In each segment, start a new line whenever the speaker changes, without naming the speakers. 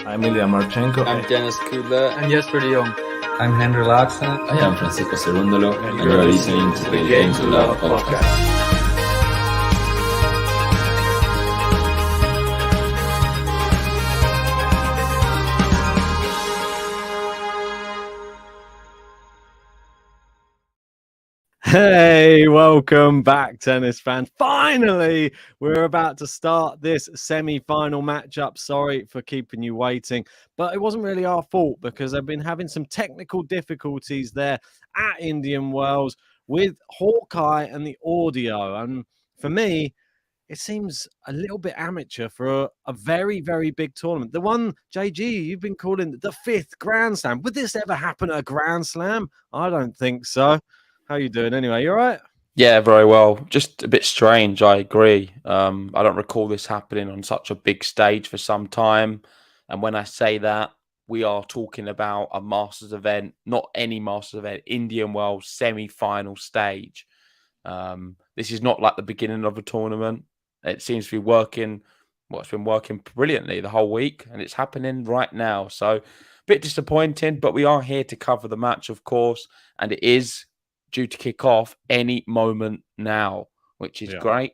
I'm Ilya Marchenko.
I'm Dennis Kudla.
I'm Jesper de Jong.
I'm Henry Laakson.
I am Francisco Cerundolo,
and you are listening to the Game to Love podcast.
Hey, welcome back, tennis fans. Finally, we're about to start this semi-final matchup. Sorry for keeping you waiting, but it wasn't really our fault because I've been having some technical difficulties there at Indian Wells with Hawkeye and the audio. And for me, it seems a little bit amateur for a very, very big tournament. The one, JG, you've been calling the fifth Grand Slam. Would this ever happen at a Grand Slam? I don't think so. How you doing anyway? You all right?
Yeah, very well. Just a bit strange, I agree. I don't recall this happening on such a big stage for some time. And when I say that, we are talking about a Masters event, not any Masters event, Indian Wells semi-final stage. This is not like the beginning of a tournament. It seems to be working, well, it's been working brilliantly the whole week, and it's happening right now. So a bit disappointing, but we are here to cover the match, of course, and it is due to kick off any moment now, which is great.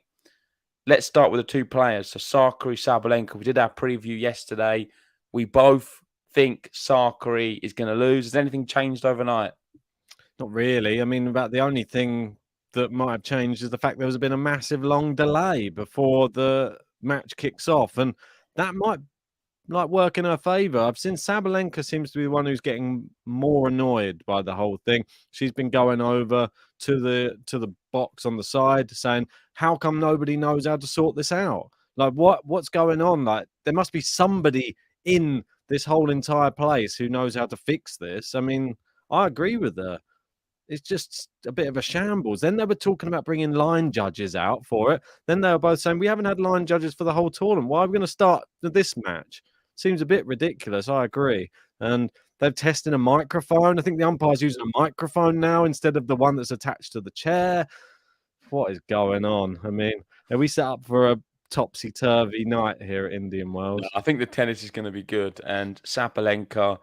Let's start with the two players. So Sakkari, Sabalenka. We did our preview yesterday. We both think Sakkari is going to lose. Has anything changed overnight?
Not really. I mean, about the only thing that might have changed is the fact there's been a massive long delay before the match kicks off, and that might work in her favor. I've seen Sabalenka seems to be the one who's getting more annoyed by the whole thing. She's been going over to the box on the side saying, how come nobody knows how to sort this out? Like, what's going on? Like, there must be somebody in this whole entire place who knows how to fix this. I mean, I agree with her. It's just a bit of a shambles. Then they were talking about bringing line judges out for it. Then they were both saying, we haven't had line judges for the whole tournament. Why are we going to start this match? Seems a bit ridiculous. I agree. And they're testing a microphone. I think the umpire's using a microphone now instead of the one that's attached to the chair. What is going on? I mean, are we set up for a topsy-turvy night here at Indian Wells?
I think the tennis is going to be good. And Sabalenka,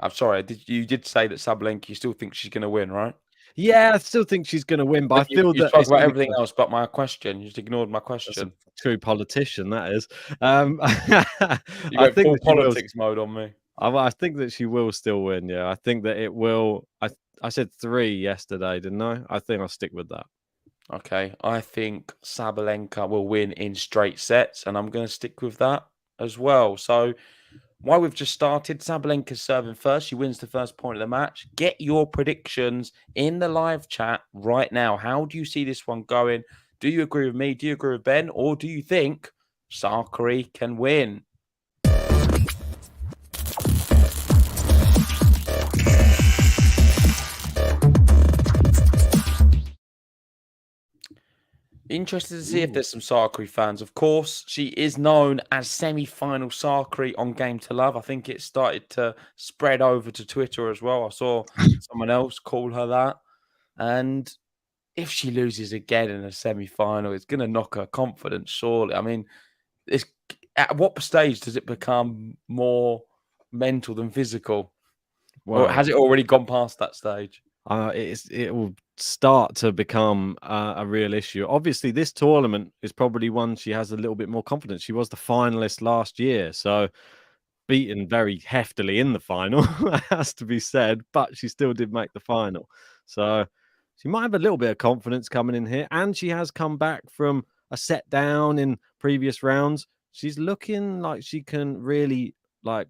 I'm sorry, you did say that Sabalenka, you still think she's going to win, right?
Yeah, I still think she's going to win, but I feel that
spoke about everything else but my question. You just ignored my question.
That's a true politician, that is.
You went full politics mode on me.
I think that she will still win. Yeah, I think that it will. I said 3 yesterday, didn't I? I think I'll stick with that.
Okay, I think Sabalenka will win in straight sets, and I'm going to stick with that as well. So, while we've just started, Sabalenka's serving first. She wins the first point of the match. Get your predictions in the live chat right now. How do you see this one going? Do you agree with me? Do you agree with Ben? Or do you think Sakkari can win? Interested to see if there's some Sakkari fans. Of course, she is known as semi-final Sakkari on Game to Love. I think it started to spread over to Twitter as well. I saw someone else call her that. And if she loses again in a semi-final, it's going to knock her confidence, surely. I mean, at what stage does it become more mental than physical? Well, or has it already gone past that stage?
It will start to become a real issue. Obviously, this tournament is probably one she has a little bit more confidence. She was the finalist last year, so beaten very heftily in the final, has to be said, but she still did make the final. So she might have a little bit of confidence coming in here, and she has come back from a set down in previous rounds. She's looking like she can really, well,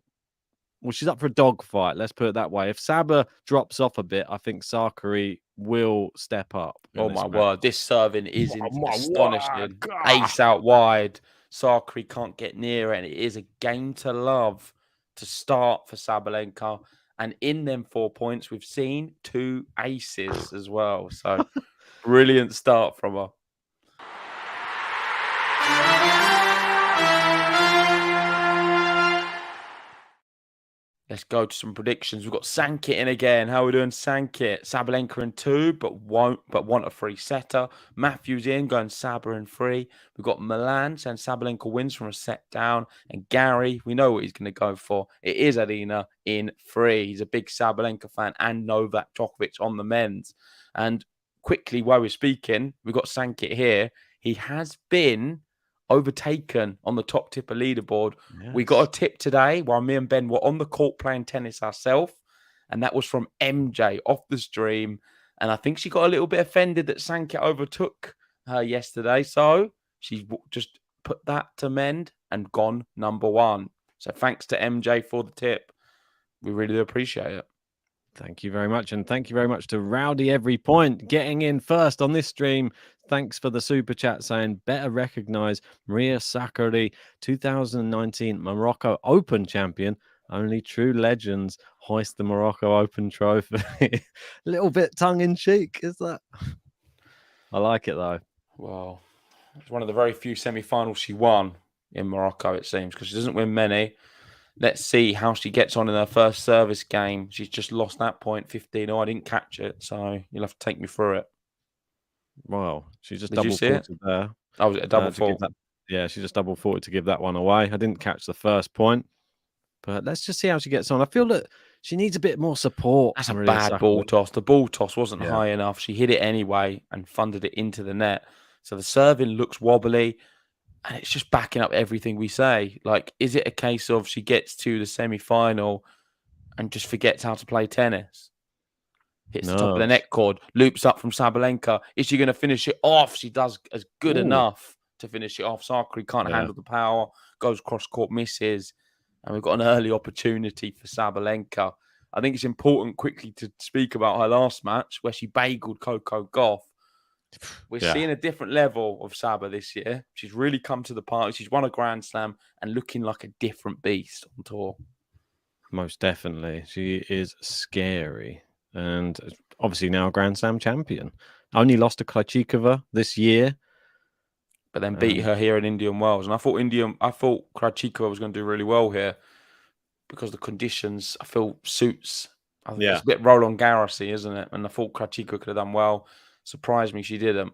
she's up for a dogfight, let's put it that way. If Saba drops off a bit, I think Sakkari will step up.
Oh, my word. This serving is astonishing. Ace out wide. Sakkari can't get near it. And it is a game to love to start for Sabalenka. And in them 4 points, we've seen 2 aces as well. So, brilliant start from her. let's go to some predictions. We've got Sankit in again. How are we doing, Sankit? Sabalenka in 2, but want a free setter. Matthews in, going Saba in 3. We've got Milan saying Sabalenka wins from a set down. And Gary, we know what he's going to go for. It is Aryna in 3. He's a big Sabalenka fan, and Novak Djokovic on the men's. And quickly, while we're speaking, we've got Sankit here. He has been overtaken on the top tip of leaderboard.
Yes.
We got a tip today while me and Ben were on the court playing tennis ourselves, and that was from MJ off the stream. And I think she got a little bit offended that Sankit overtook her yesterday, so she just put that to mend and gone number 1. So thanks to MJ for the tip. We really do appreciate it.
Thank you very much. And thank you very much to Rowdy Every Point getting in first on this stream. Thanks for the super chat saying better recognize Maria Sakkari, 2019 Morocco Open champion. Only true legends hoist the Morocco Open trophy. A little bit tongue in cheek, is that? I like it though.
Well, it's one of the very few semi-finals she won in Morocco, it seems, because she doesn't win many. Let's see how she gets on in her first service game. She's just lost that point, 15. Oh, I didn't catch it, so you'll have to take me through it.
Wow, she just
Did you
double
see it?
faulted there.
Oh, was it a double
to give
fault?
that- yeah, she just double faulted to give that one away. I didn't catch the first point, but let's just see how she gets on. I feel that she needs a bit more support.
That's a
Maria
bad
Sakkari.
ball toss. The ball toss wasn't
Yeah.
high enough. She hit it anyway and funded it into the net. So the serving looks wobbly, and it's just backing up everything we say. Like, is it a case of she gets to the semi-final and just forgets how to play tennis? Hits the top of the
Nerves.
net cord, loops up from Sabalenka. Is she going to finish it off? She does as good
Ooh.
enough to finish it off. Sakkari can't handle the power, goes cross-court, misses. And we've got an early opportunity for Sabalenka. I think it's important quickly to speak about her last match where she bageled Coco Gauff. We're seeing a different level of Saba this year. She's really come to the party. She's won a Grand Slam and looking like a different beast on tour.
Most definitely. She is scary. And obviously now a Grand Slam champion. Only lost to Krejcikova this year.
But then beat her here in Indian Wells. And I thought Krejcikova was going to do really well here because the conditions, I feel, suits. It's a bit Roland Garros-y, isn't it? And I thought Krejcikova could have done well. Surprised me she didn't.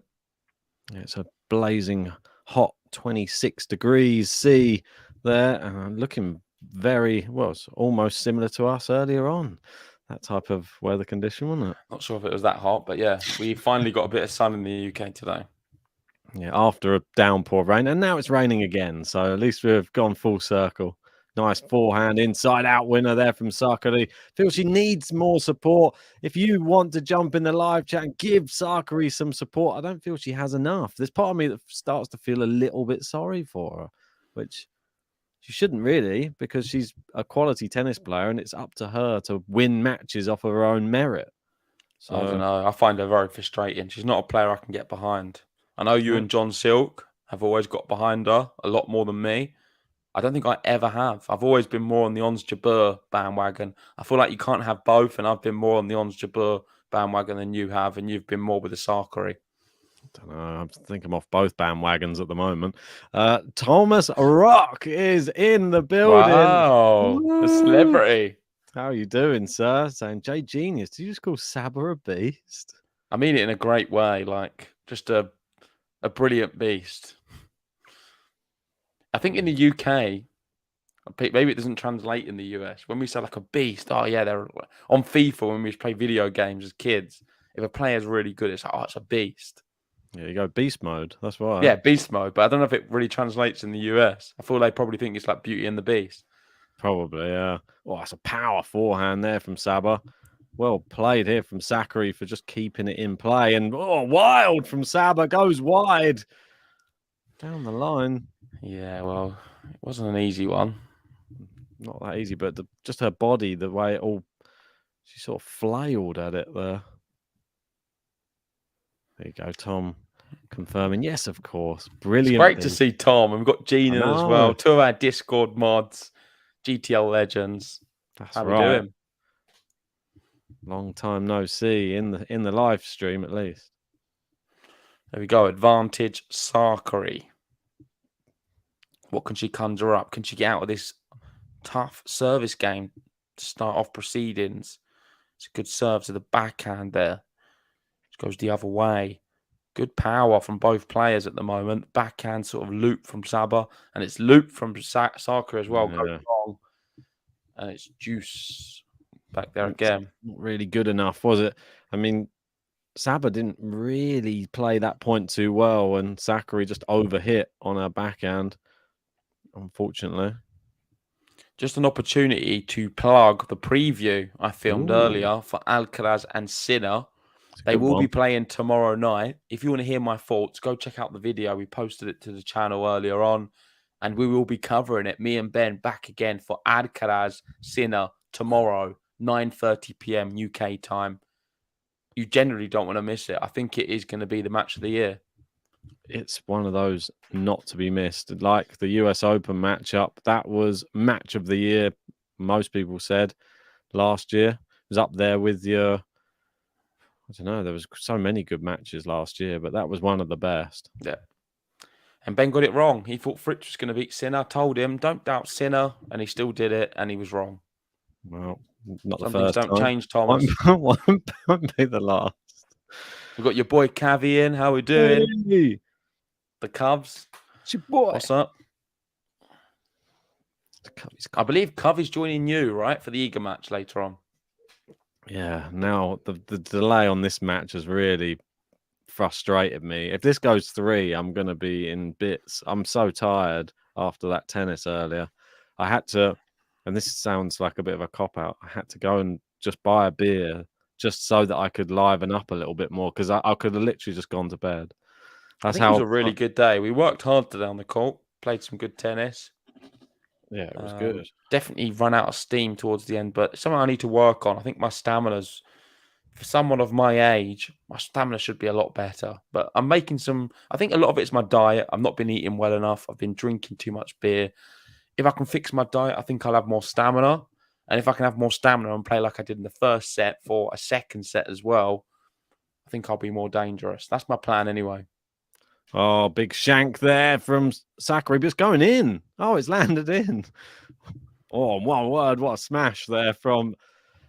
Yeah, it's a blazing hot 26 degrees C there. Looking very, well, it's almost similar to us earlier on. That type of weather condition, wasn't it?
Not sure if it was that hot, but yeah, we finally got a bit of sun in the UK today.
Yeah, after a downpour of rain. And now it's raining again. So at least we've gone full circle. Nice forehand inside out winner there from Sakkari. Feels she needs more support. If you want to jump in the live chat and give Sakkari some support, I don't feel she has enough. There's part of me that starts to feel a little bit sorry for her, which she shouldn't really, because she's a quality tennis player and it's up to her to win matches off of her own merit. So
I don't know. I find her very frustrating. She's not a player I can get behind. I know you and John Silk have always got behind her a lot more than me. I don't think I ever have. I've always been more on the Ons Jabeur bandwagon. I feel like you can't have both, and I've been more on the Ons Jabeur bandwagon than you have, and you've been more with the Sakkari.
I don't know. I think I'm off both bandwagons at the moment. Thomas Rock is in the building.
Wow, a celebrity.
How are you doing, sir? Saying, Jay Genius, did you just call Saba a beast?
I mean it in a great way, like just a brilliant beast. I think in the UK, maybe it doesn't translate in the US. When we say like a beast, oh yeah, they're on FIFA when we play video games as kids. If a player's really good, it's like, oh, it's a beast.
Yeah, you go beast mode. That's why.
Yeah, beast mode. But I don't know if it really translates in the US. I feel they probably think it's like Beauty and the Beast.
Probably, yeah. Oh, that's a power forehand there from Saba. Well played here from Sakkari for just keeping it in play. And wild from Saba, goes wide. Down the line.
Yeah, well, it wasn't an easy one.
Not that easy, but just her body, the way she sort of flailed at it there. There you go, Tom, confirming. Yes, of course. Brilliant.
It's great to see Tom. And we've got Gina as well. 2 of our Discord mods, GTL legends.
That's
How
right.
we doing?
Long time no see in the live stream, at least.
There we go. Advantage Sakkari. What can she conjure up? Can she get out of this tough service game? to start off proceedings. It's a good serve to the backhand there. Which goes the other way. Good power from both players at the moment. Backhand sort of loop from Saba, and it's loop from Sakkkari as well. Goes long, and it's juice back there again.
Not really good enough, was it? I mean, Saba didn't really play that point too well, and Sakkari just overhit on her backhand, unfortunately.
Just an opportunity to plug the preview I filmed
Ooh.
earlier for Alcaraz and Sinner. They will be playing tomorrow night. If you want to hear my thoughts, go check out the video. We posted it to the channel earlier on, and we will be covering it. Me and Ben back again for Alcaraz Sinner tomorrow, 9:30 p.m. UK time. You generally don't want to miss it. I think it is going to be the match of the year.
It's one of those not to be missed. Like the US Open matchup, that was match of the year, most people said, last year. It was up there with your, I don't know, there was so many good matches last year, but that was one of the best.
Yeah. And Ben got it wrong. He thought Fritz was going to beat Sinner. Told him, don't doubt Sinner, and he still did it, and he was wrong.
Well, not
Some
the
things
first
don't
time.
change, Thomas.
Won't be the last.
We've got your boy Cavi in. How we doing?
Hey,
The Cubs.
it's your boy.
What's up? I believe Covey's joining you, right, for the Eager match later on.
Yeah, now the delay on this match has really frustrated me. If this goes 3, I'm going to be in bits. I'm so tired after that tennis earlier. I had to, and this sounds like a bit of a cop-out, I had to go and just buy a beer just so that I could liven up a little bit more, because I could have literally just gone to bed. That's
I think it was a really good day. We worked hard today on the court, played some good tennis.
Yeah, it was good.
Definitely run out of steam towards the end, but something I need to work on. I think my stamina's, for someone of my age, my stamina should be a lot better. But I'm making some, I think a lot of it's my diet. I've not been eating well enough. I've been drinking too much beer. If I can fix my diet, I think I'll have more stamina. And if I can have more stamina and play like I did in the first set for a second set as well, I think I'll be more dangerous. That's my plan anyway.
Oh, big shank there from Sakkari, but it's going in. Oh, it's landed in. Oh, one word, what a smash there from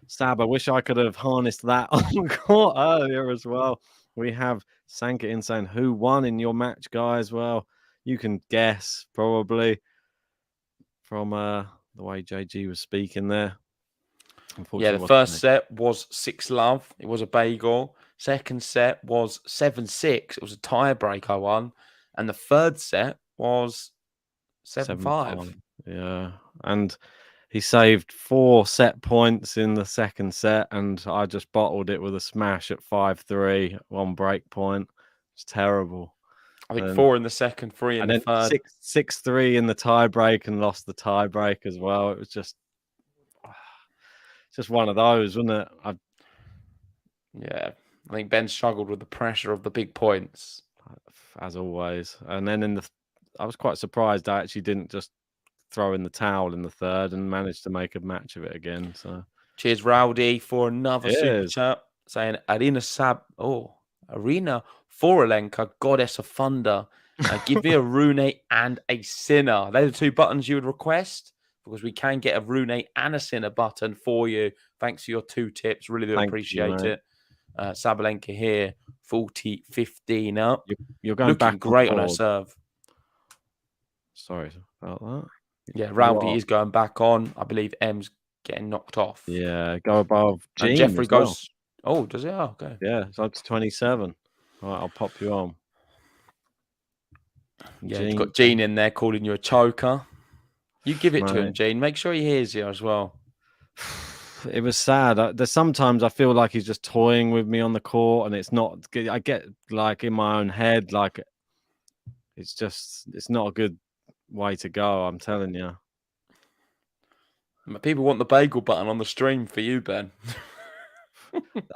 Saba. Wish I could have harnessed that on court earlier as well. We have Sanka in saying, who won in your match, guys? Well, you can guess probably from the way JG was speaking there.
Yeah, the first set was 6-love. It was a bagel. Second set was 7-6. It was a tiebreak I won. And the third set was 7-5.
Yeah. And he saved 4 set points in the second set, and I just bottled it with a smash at 5-3, 1 break point. It's terrible.
I think 4 in the second, 3 in the third.
6-3 in the tiebreak, and lost the tiebreak as well. It was just one of those, wasn't it?
Yeah, I think Ben struggled with the pressure of the big points,
as always. And then I was quite surprised I actually didn't just throw in the towel in the third and managed to make a match of it again. So
cheers, Rowdy, for another super chat saying Aryna Alenka, Goddess of Thunder. Give me a Rune and a Sinner. They're the 2 buttons you would request, because we can get a Rune and a Sinner button for you. Thanks for your 2 tips. Really do appreciate it. Sabalenka here, 40-15 up.
You're going
looking
back
great on her serve.
Sorry about that.
Yeah, Rowdy is going back on. I believe M's getting knocked off.
Yeah, go above Jean.
And Jeffrey goes. Oh, does it? Oh, okay.
Yeah, it's up to 27. All right, I'll pop you on.
Yeah, you've got Jean in there calling you a choker. You give it to him, Jean. Make sure he hears you as well.
It was sad. There's sometimes I feel like he's just toying with me on the court, and it's not. I get like in my own head, like it's not a good way to go. I'm telling you.
People want the bagel button on the stream for you, Ben.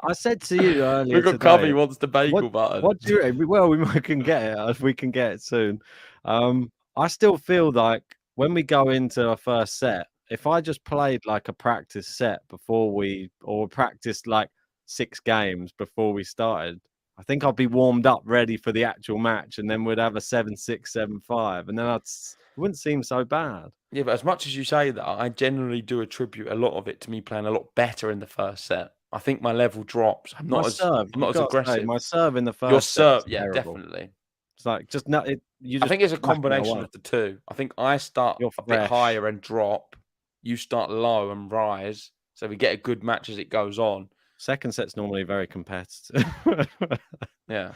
I said to you earlier.
We've got Covey wants the bagel button.
What do you? Well, we can get it. We can get it soon. I still feel like when we go into a first set, if I just played like a practice set or practiced like 6 games before we started, I think I'd be warmed up, ready for the actual match, and then we'd have a 7-6, 7-5, and then it wouldn't seem so bad.
Yeah, but as much as you say that, I generally do attribute a lot of it to me playing a lot better in the first set. I think my level drops. I'm
My
not as
serve,
I'm
you've
not as
got to say,
aggressive.
my serve in the
Your
first set
serve,
is
yeah,
terrible.
definitely.
It's like just not it. You
I
just
think it's a
whack it
combination
away.
of the two. I think I start
You're
a bit
fresh.
higher and drop. You start low and rise. So we get a good match as it goes on.
Second set's normally very competitive.
Yeah.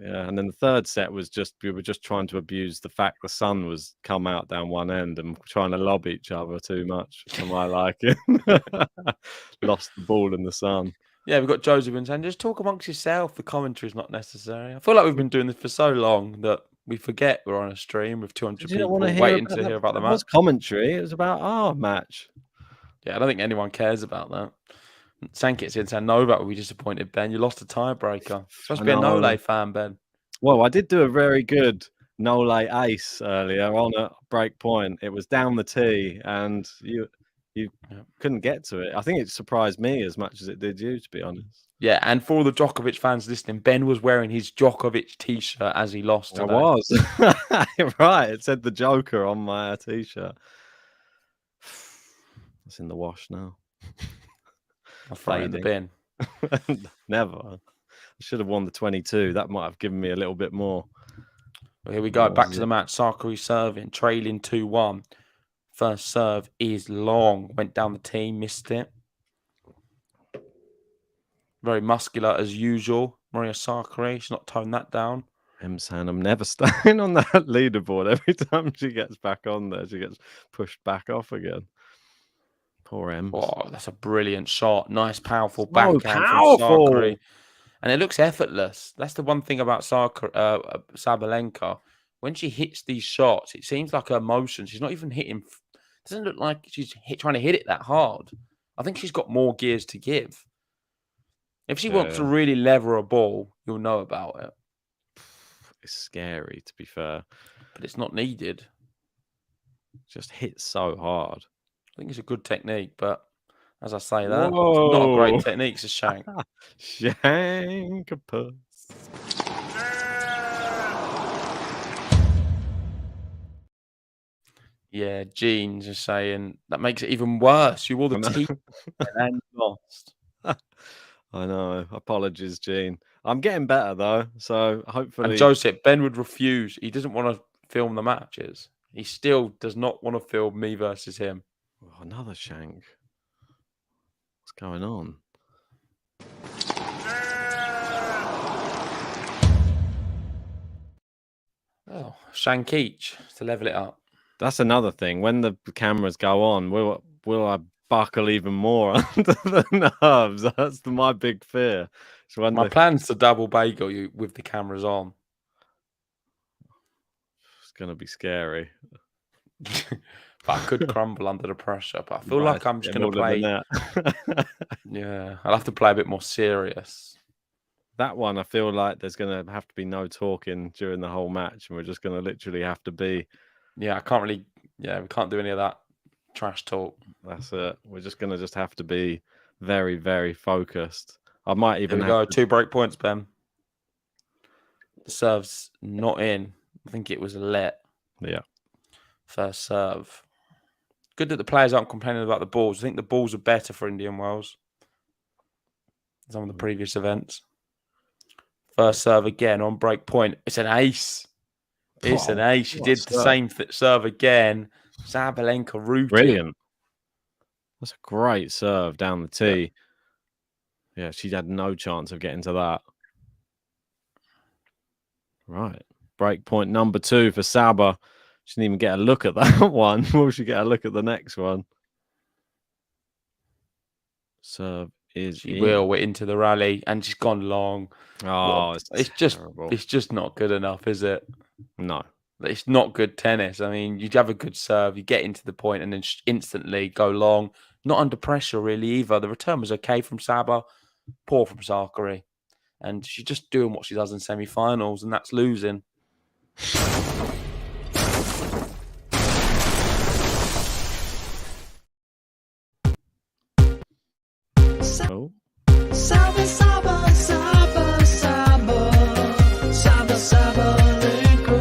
Yeah, and then the third set was just we were just trying to abuse the fact the sun was come out down one end and trying to lob each other too much for my liking. Lost the ball in the sun.
Yeah, we've got Joseph been saying, just talk amongst yourself. The commentary is not necessary. I feel like we've been doing this for so long that we forget we're on a stream with 200
Did you not
people
want to
waiting to hear about the
that was
match.
commentary. It was about our match.
Yeah, I don't think anyone cares about that. Sankit's in saying, Novak will be disappointed, Ben. You lost a tiebreaker. Supposed to be a Nole fan, Ben.
Well, I did do a very good Nole ace earlier on a break point. It was down the tee, and you couldn't get to it. I think it surprised me as much as it did you, to be honest.
Yeah, and for all the Djokovic fans listening, Ben was wearing his Djokovic t-shirt as he lost today.
I was. Right, it said the Joker on my t-shirt. It's in the wash now.
I'll throw it in the bin.
Never. I should have won the 22. That might have given me a little bit more.
Well, here we go. Back to the match. Sakkari serving, trailing 2-1. First serve is long. Went down the tee, missed it. Very muscular as usual. Maria Sakkari. She's not toned that down.
I'm saying I'm never staying on that leaderboard. Every time she gets back on there, she gets pushed back off again. Poor Ems.
Oh, that's a brilliant shot. Nice, powerful
So
backhand
powerful.
from Sakkari. And it looks effortless. That's the one thing about Sabalenka. When she hits these shots, it seems like her motion. She's not even hitting. It doesn't look like she's trying to hit it that hard. I think she's got more gears to give. If she wants to really lever a ball, you'll know about it.
It's scary, to be fair.
But it's not needed.
Just hits so hard.
I think it's a good technique, but as I say that, it's not a great technique. It's a shank.
Shankapus.
Yeah, Gene's just saying that makes it even worse. You wore the teeth and lost.
I know. Apologies, Gene. I'm getting better though, so hopefully.
And Joseph, Ben would refuse. He doesn't want to film the matches. He still does not want to film me versus him.
Oh, another shank. What's going on?
Oh, shank each to level it up.
That's another thing. When the cameras go on, will I buckle even more under the nerves? That's my big fear. So when
My plan's to double bagel you with the cameras on.
It's gonna be scary.
But I could crumble under the pressure. But I feel like I'm just going to play. Yeah, I'll have to play a bit more serious.
That one, I feel like there's going to have to be no talking during the whole match, and we're just going to literally have to be.
Yeah, I can't really. Yeah, we can't do any of that trash talk.
That's it. We're just going to have to be very, very focused. I might even
go 2 break points, Ben. The serve's not in. I think it was a let.
Yeah.
First serve. Good that the players aren't complaining about the balls. I think the balls are better for Indian Wells than some of the previous events. First serve again on break point. It's an ace. It's an ace. She did the same serve again. Sabalenka rooted.
Brilliant. That's a great serve down the tee. Yeah, she had no chance of getting to that. Right. Break point number 2 for Saba. She didn't even get a look at that one. Will she get a look at the next one? Serve is
She will. We're into the rally, and she's gone long.
Oh,
it's just not good enough, is it?
No.
It's not good tennis. I mean, you have a good serve, you get into the point, and then instantly go long. Not under pressure, really, either. The return was okay from Saba, poor from Sakkari. And she's just doing what she does in semi-finals, and that's losing.
Oh.
Saba, Saba, Saba, Saba, Saba, Sabalenka.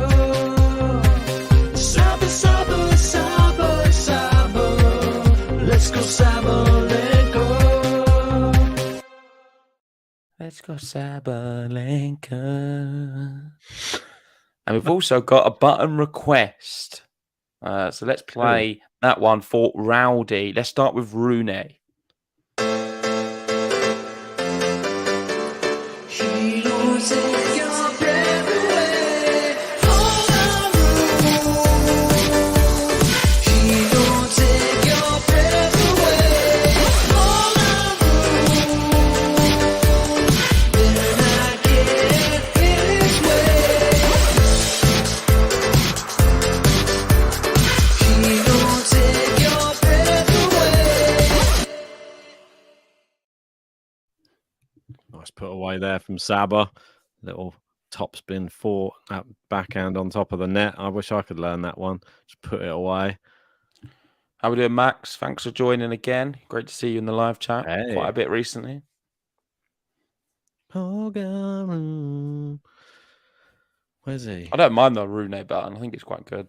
Saba, Saba, Saba.
Let's go Sabalenka. And we've also got a button request. So let's play that one for Rowdy. Let's start with Rooney.
She won't take your breath away. Hold on, she won't take your breath away. Hold on, better not get in his way. She won't take your breath away.
Nice put away there from Saba. Little topspin for that backhand on top of the net. I wish I could learn that one. Just put it away.
How we doing, Max? Thanks for joining again. Great to see you in the live chat
Hey.
quite a bit recently.
Where's he?
I don't mind the Rooney button. I think it's quite good.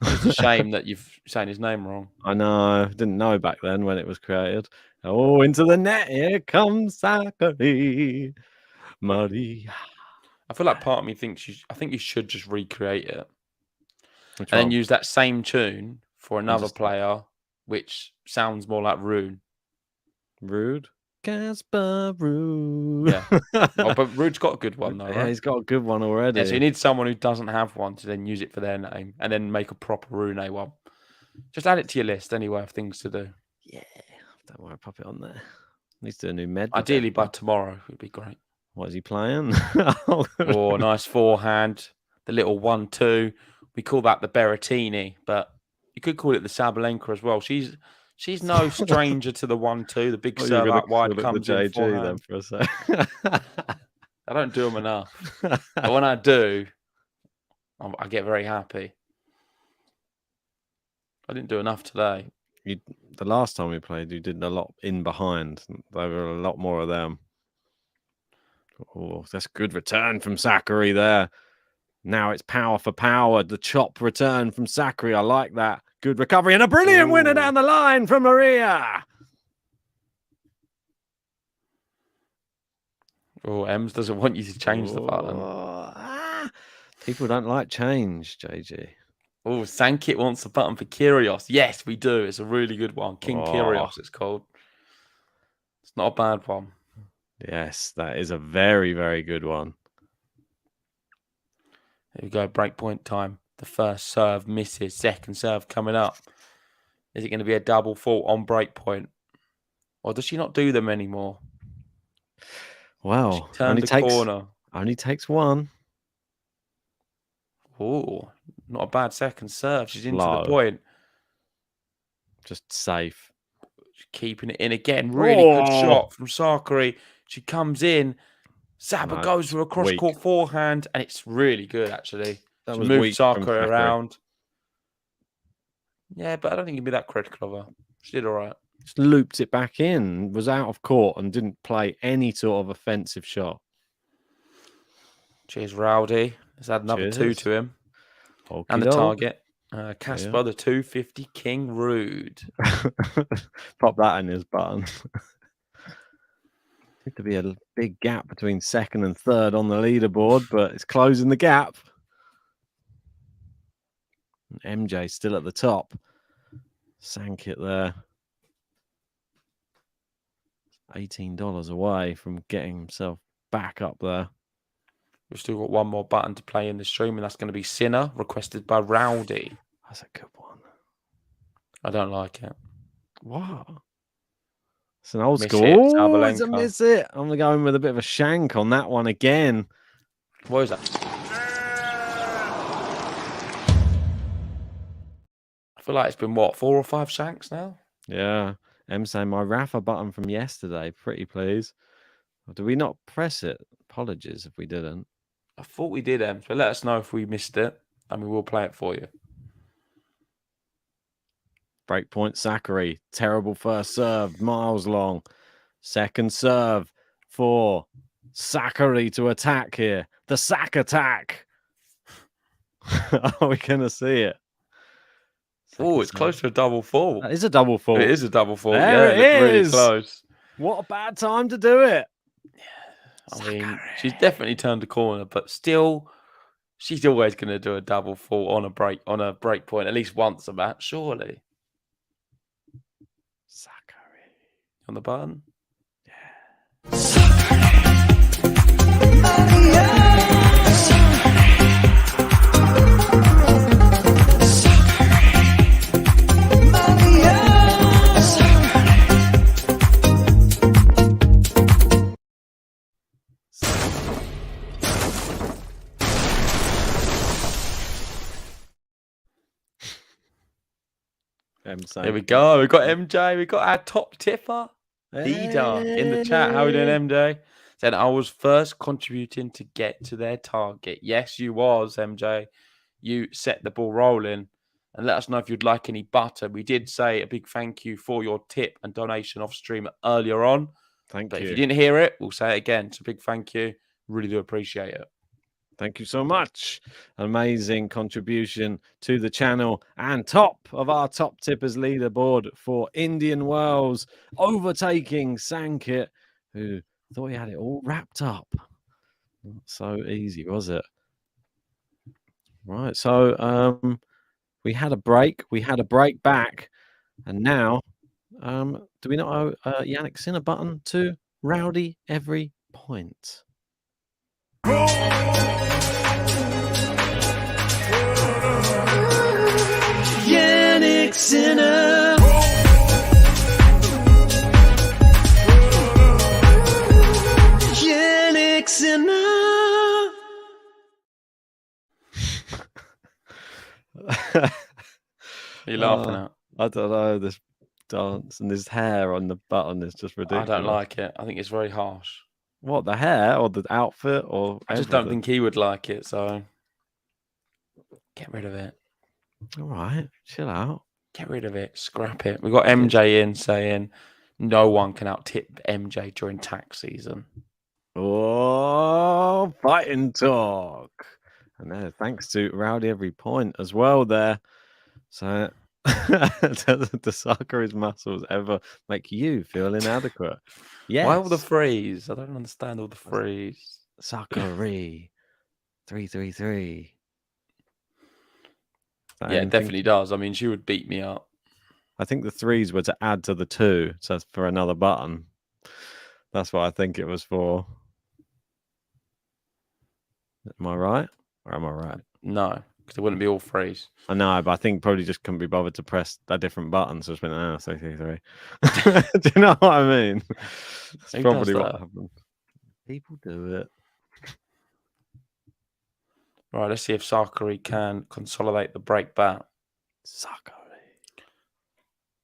It's a shame that you've saying his name wrong.
I know. Didn't know back then when it was created. Oh, into the net. Here comes SAKKARI. Maria.
I feel like part of me thinks I think you should just recreate it
Which
and then
one?
use that same tune for another
just-
player, which sounds more like Rune.
Rude. Casper Rude.
Yeah. Oh, but Rude's got a good one though,
Yeah,
right?
he's got a good one already.
Yeah, so you need someone who doesn't have one to then use it for their name and then make a proper Rune one. Just add it to your list anyway of things to do.
Yeah. Don't worry, pop it on there. Needs to do a new med.
Ideally by tomorrow would be great.
What is he playing?
Oh, nice forehand. The little 1-2. We call that the Berrettini, but you could call it the Sabalenka as well. She's no stranger to the 1-2. The big serve out wide comes in forehand.
For a sec.
I don't do them enough. But when I do, I get very happy. I didn't do enough today.
The last time we played, you did a lot in behind. There were a lot more of them. Oh, that's good return from SAKKARI there. Now it's power for power. The chop return from SAKKARI. I like that. Good recovery and a brilliant winner down the line from Maria.
Oh, Ems doesn't want you to change the button.
People don't like change, JG.
Oh, Sankit wants a button for Kyrgios. Yes, we do. It's a really good one. King Kyrgios, it's called. It's not a bad one.
Yes, that is a very, very good one.
Here we go. Breakpoint time. The first serve misses. Second serve coming up. Is it going to be a double fault on breakpoint? Or does she not do them anymore?
Wow.
Turn the corner.
Only takes one.
Oh, not a bad second serve. She's into
Low.
the point.
Just safe.
She's keeping it in again. Really good shot from SAKKARI. She comes in. Saba
No,
goes for a cross-court forehand, and it's really good, actually.
That
She
was
moved
weak from
SAKKARI
SAKKARI.
around. Yeah, but I don't think you'd be that critical of her. She did all right.
Just looped it back in, was out of court and didn't play any sort of offensive shot.
Cheers, Rowdy. Let's add another 2 to him. And the target. Casper, the 250 King Rude.
Pop that in his button. Seems to be a big gap between second and third on the leaderboard, but it's closing the gap. And MJ still at the top. Sank it there. $18 away from getting himself back up there.
We've still got one more button to play in the stream, and that's going to be Sinner, requested by Rowdy.
That's a good one.
I don't like it.
Wow. It's an old
Miss
school.
it,
Oh, it's a
Sabalenka.
miss it. I'm going with a bit of a shank on that one again.
What is that? I feel like it's been, what, 4 or 5 shanks now?
Yeah. M saying my Rafa button from yesterday. Pretty please. Do we not press it? Apologies if we didn't.
I thought we did, Ems, but let us know if we missed it, and we will play it for you.
Breakpoint SAKKARI. Terrible first serve. Miles long. Second serve for SAKKARI to attack here. The Sack attack. Are we going to see it?
Oh, it's close to a double fault.
That is a double fault.
It is a double fault.
There
Yeah, it looked really
is.
close.
What a bad time to do it.
I mean, she's definitely turned a corner, but still, she's always going to do a double fault on a break point at least once a match, surely.
Sakkari.
On the button. Here we go. We got MJ. We got our top tipper. Leader in the chat. How are we doing, MJ? Said I was first contributing to get to their target. Yes, you was, MJ. You set the ball rolling. And let us know if you'd like any butter. We did say a big thank you for your tip and donation off stream earlier on.
Thank
But
you.
if you didn't hear it, we'll say it again. It's a big thank you. Really do appreciate it.
Thank you so much. Amazing contribution to the channel and top of our top tippers leaderboard for Indian Wells, overtaking Sankit, who thought he had it all wrapped up. Not so easy, was it? Right. So we had a break. We had a break back. And now, do we not owe Yannick Sinner button to Rowdy every point?
Yannick Sinner. Yannick Sinner.
What are you laughing at?
I don't know. This dance and this hair on the button is just ridiculous.
I don't like it. I think it's very harsh.
What, the hair or the outfit or
I just don't think he would like it, so get rid of it.
All right, chill out.
Get rid of it. Scrap it. We got MJ in saying no one can out tip MJ during tax season.
Oh, fighting talk. And there, thanks to Rowdy every point as well there. So does the Sakkari's muscles ever make you feel inadequate? Yes.
Why all the freeze? I don't understand all the freeze.
Sakkari 333.
Yeah, it definitely does. I mean, she would beat me up.
I think the threes were to add to the two, so that's for another button. That's what I think it was for. Am I right? Or am I right?
No, because it wouldn't be all freeze.
I know, but I think probably just couldn't be bothered to press a different button, so it's been 333. Do you know what I mean? That's
Who
probably
does
what
that?
happened. People do it.
Right, let's see if Sakkari can consolidate the break back.
Sakkari.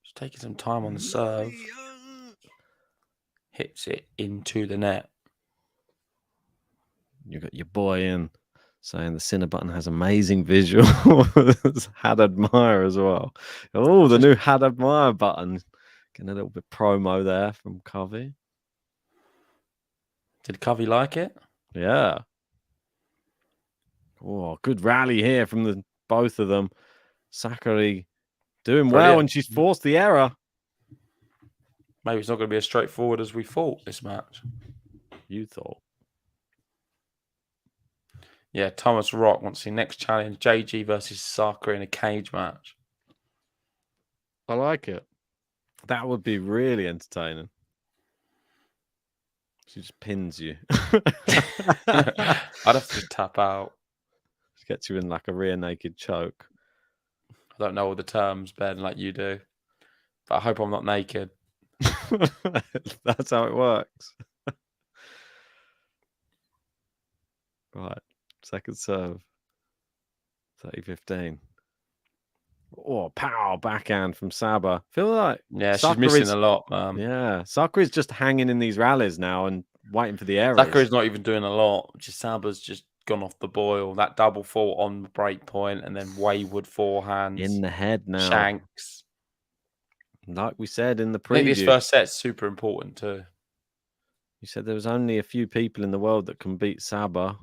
Just taking some time on the serve. Hits it into the net.
You got your boy in saying the Sinner button has amazing visuals. Had admire as well. Oh, the new Had admire button. Getting a little bit promo there from Covey.
Did Covey like it?
Yeah. Oh, good rally here from the both of them. Sakkari doing well,
Brilliant.
and she's forced the error.
Maybe it's not going to be as straightforward as we thought this match.
You thought.
Yeah, Thomas Rock wants the next challenge, JG versus Sakkari in a cage match.
I like it. That would be really entertaining. She just pins you.
I'd have to tap out.
She gets you in like a rear naked choke.
I don't know all the terms, Ben, like you do. But I hope I'm not naked.
That's how it works. Right. Second serve. 30-15. Oh, pow, backhand from Saba. Feel like
she's missing a lot, man.
Yeah, Sakkari's just hanging in these rallies now and waiting for the errors.
Sakkari's not even doing a lot. Just Saba's just gone off the boil. That double fault on the break point and then wayward forehands.
In the head now.
Shanks.
Like we said in the preview.
I think this first set's super important too.
You said there was only a few people in the world that can beat Saba,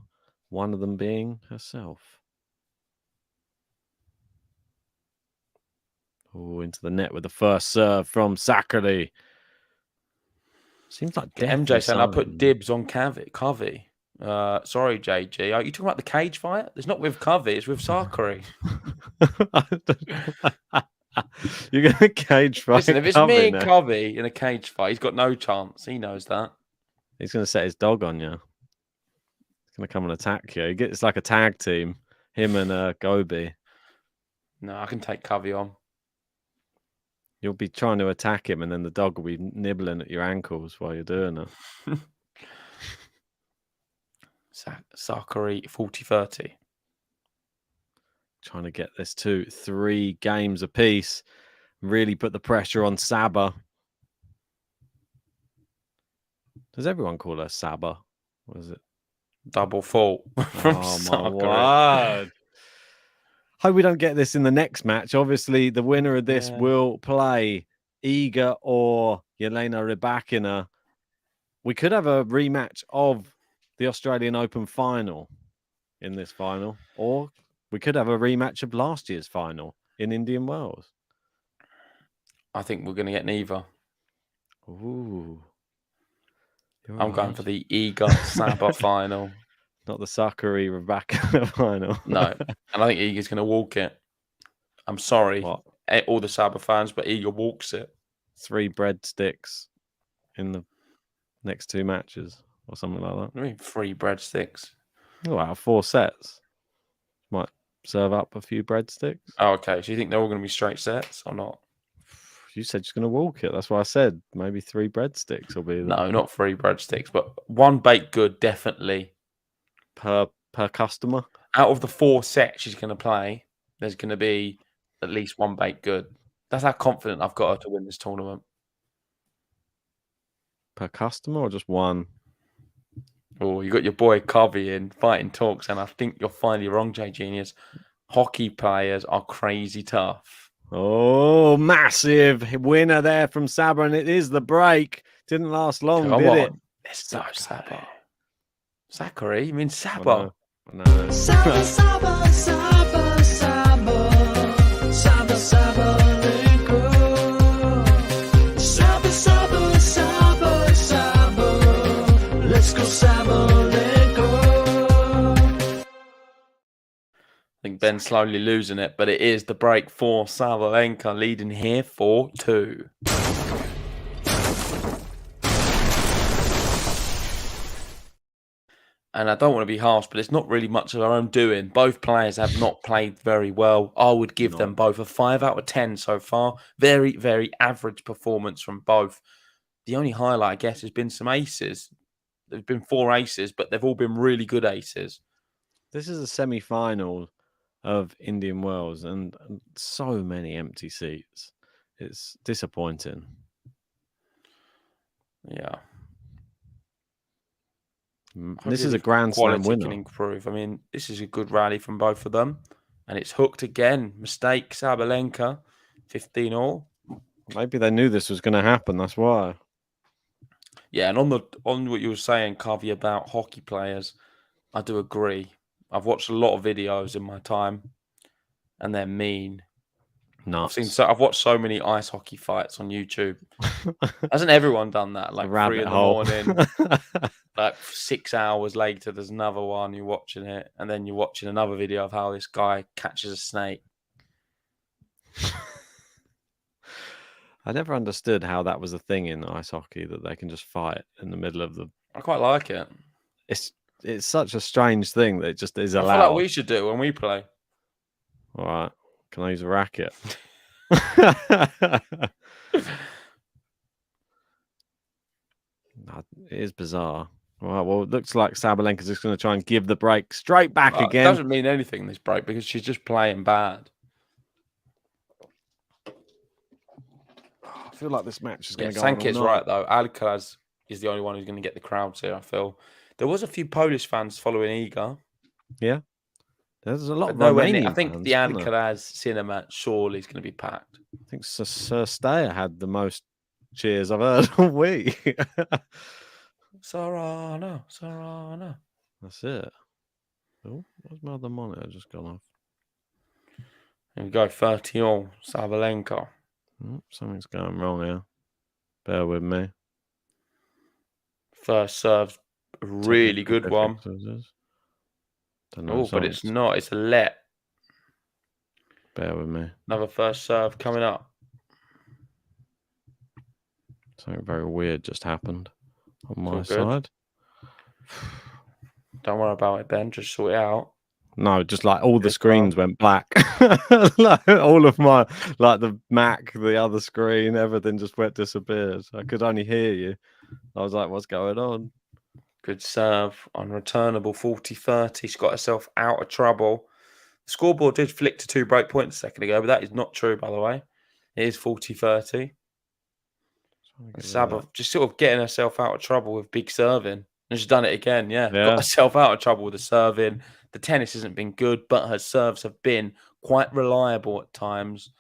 one of them being herself. Oh, into the net with the first serve from Sakkari. Seems like
MJ saying I put
deathly
dibs on Covey. Sorry, JG. Are you talking about the cage fight? It's not with Covey, it's with Sakkari.
You're going to cage fight.
Listen, if it's
Covey
me and
now.
Covey in a cage fight, he's got no chance. He knows that.
He's going to set his dog on you. He's going to come and attack you. It's like a tag team. Him and Gobi.
No, I can take Covey on.
You'll be trying to attack him, and then the dog will be nibbling at your ankles while you're doing it.
Sakkari 40-30.
Trying to get this to 3 games apiece. Really put the pressure on Saba. Does everyone call her Saba? What is it?
Double fault from
Oh, my
Sakkari.
word. Hope we don't get this in the next match. Obviously, the winner of this will play Iga or Jelena Rybakina. We could have a rematch of the Australian Open final in this final, or we could have a rematch of last year's final in Indian Wells.
I think we're going to get neither.
Ooh.
I'm going for the Iga Saba final.
Not the Sakkari Rybakina final.
No. And I think Iga's going to walk it. I'm sorry,
What?
all the Saba fans, but Iga walks it.
3 breadsticks in the next 2 matches or something like that.
I mean, 3 breadsticks.
Oh, out of 4 sets. Might serve up a few breadsticks.
Oh, okay. So you think they're all going to be straight sets or not?
You said she's going to walk it. That's why I said maybe 3 breadsticks will be the
No, not 3 breadsticks, but 1 baked good, definitely.
per customer.
Out of the 4 sets she's going to play, there's going to be at least 1 baked good. That's how confident I've got her to win this tournament.
Per customer or just 1?
Oh, you got your boy Covey in fighting talks, and I think you're finally wrong, J Genius. Hockey players are crazy tough.
Oh, massive winner there from Saba, and it is the break. Didn't last long,
Come
did
on.
it?
Let's go, Saba. Sakkari? You mean
I
Saba?
know.
Saba, Saba, Saba, Saba, Saba, Sabalenka. Saba, Saba, Saba, Saba, let's go Sabalenka.
I think Ben's slowly losing it, but it is the break for Sabalenka, leading here 4-2. And I don't want to be harsh, but it's not really much of our own doing. Both players have not played very well. I would give them both a 5 out of 10 so far. Very, very average performance from both. The only highlight, I guess, has been some aces. There's been 4 aces, but they've all been really good aces.
This is a semi-final of Indian Wells, and so many empty seats. It's disappointing.
Yeah.
This is a Grand Slam
Quality
winner.
can improve. I mean, this is a good rally from both of them. And it's hooked again. Mistake, Sabalenka, 15-all.
Maybe they knew this was going to happen. That's why.
Yeah, and on what you were saying, Covey, about hockey players, I do agree. I've watched a lot of videos in my time, and they're mean.
Nuts.
I've watched so many ice hockey fights on YouTube. Hasn't everyone done that? Like 3 in the morning, like 6 hours later, there's another one. You're watching it, and then you're watching another video of how this guy catches a snake.
I never understood how that was a thing in ice hockey, that they can just fight in the middle of the.
I quite like it.
It's such a strange thing that it just is
I feel
allowed.
like we should do when we play.
All right. Can I use a racket? It is bizarre. All right, well, it looks like Sabalenka's just going to try and give the break straight back
It
again.
doesn't mean anything, this break, because she's just playing bad.
I feel like this match is going to go
Sanket's
on all night.
right, though. Alcaraz is the only one who's going to get the crowds here, I feel. There was a few Polish fans following Iga.
Yeah. There's a lot of
Nowhere near.
Romanian
I think
fans,
the
isn't there?
Alcaraz cinema surely is going to be packed.
I think Sir Stayer had the most cheers I've heard all week.
Serrano, Serrano.
That's it. Oh, where's my other monitor just gone off?
Here we go, 30-all, Sabalenka.
Oh, something's going wrong here. Bear with me.
First serve, a really good one.
Don't know.
Oh, but it's not. It's a let.
Bear with me.
Another first serve coming up.
Something very weird just happened on my
all good.
side.
Don't worry about it, Ben. Just sort it out.
No, just like all the
Yes,
screens went black. Like, all of my, like the Mac, the other screen, everything just disappeared. I could only hear you. I was like, what's going on?
Good serve. Unreturnable 40-30. She's got herself out of trouble. The scoreboard did flick to 2 break points a second ago, but that is not true, by the way. It is 40-30. And Saba just sort of getting herself out of trouble with big serving. And she's done it again, yeah. Got herself out of trouble with the serving. The tennis hasn't been good, but her serves have been quite reliable at times.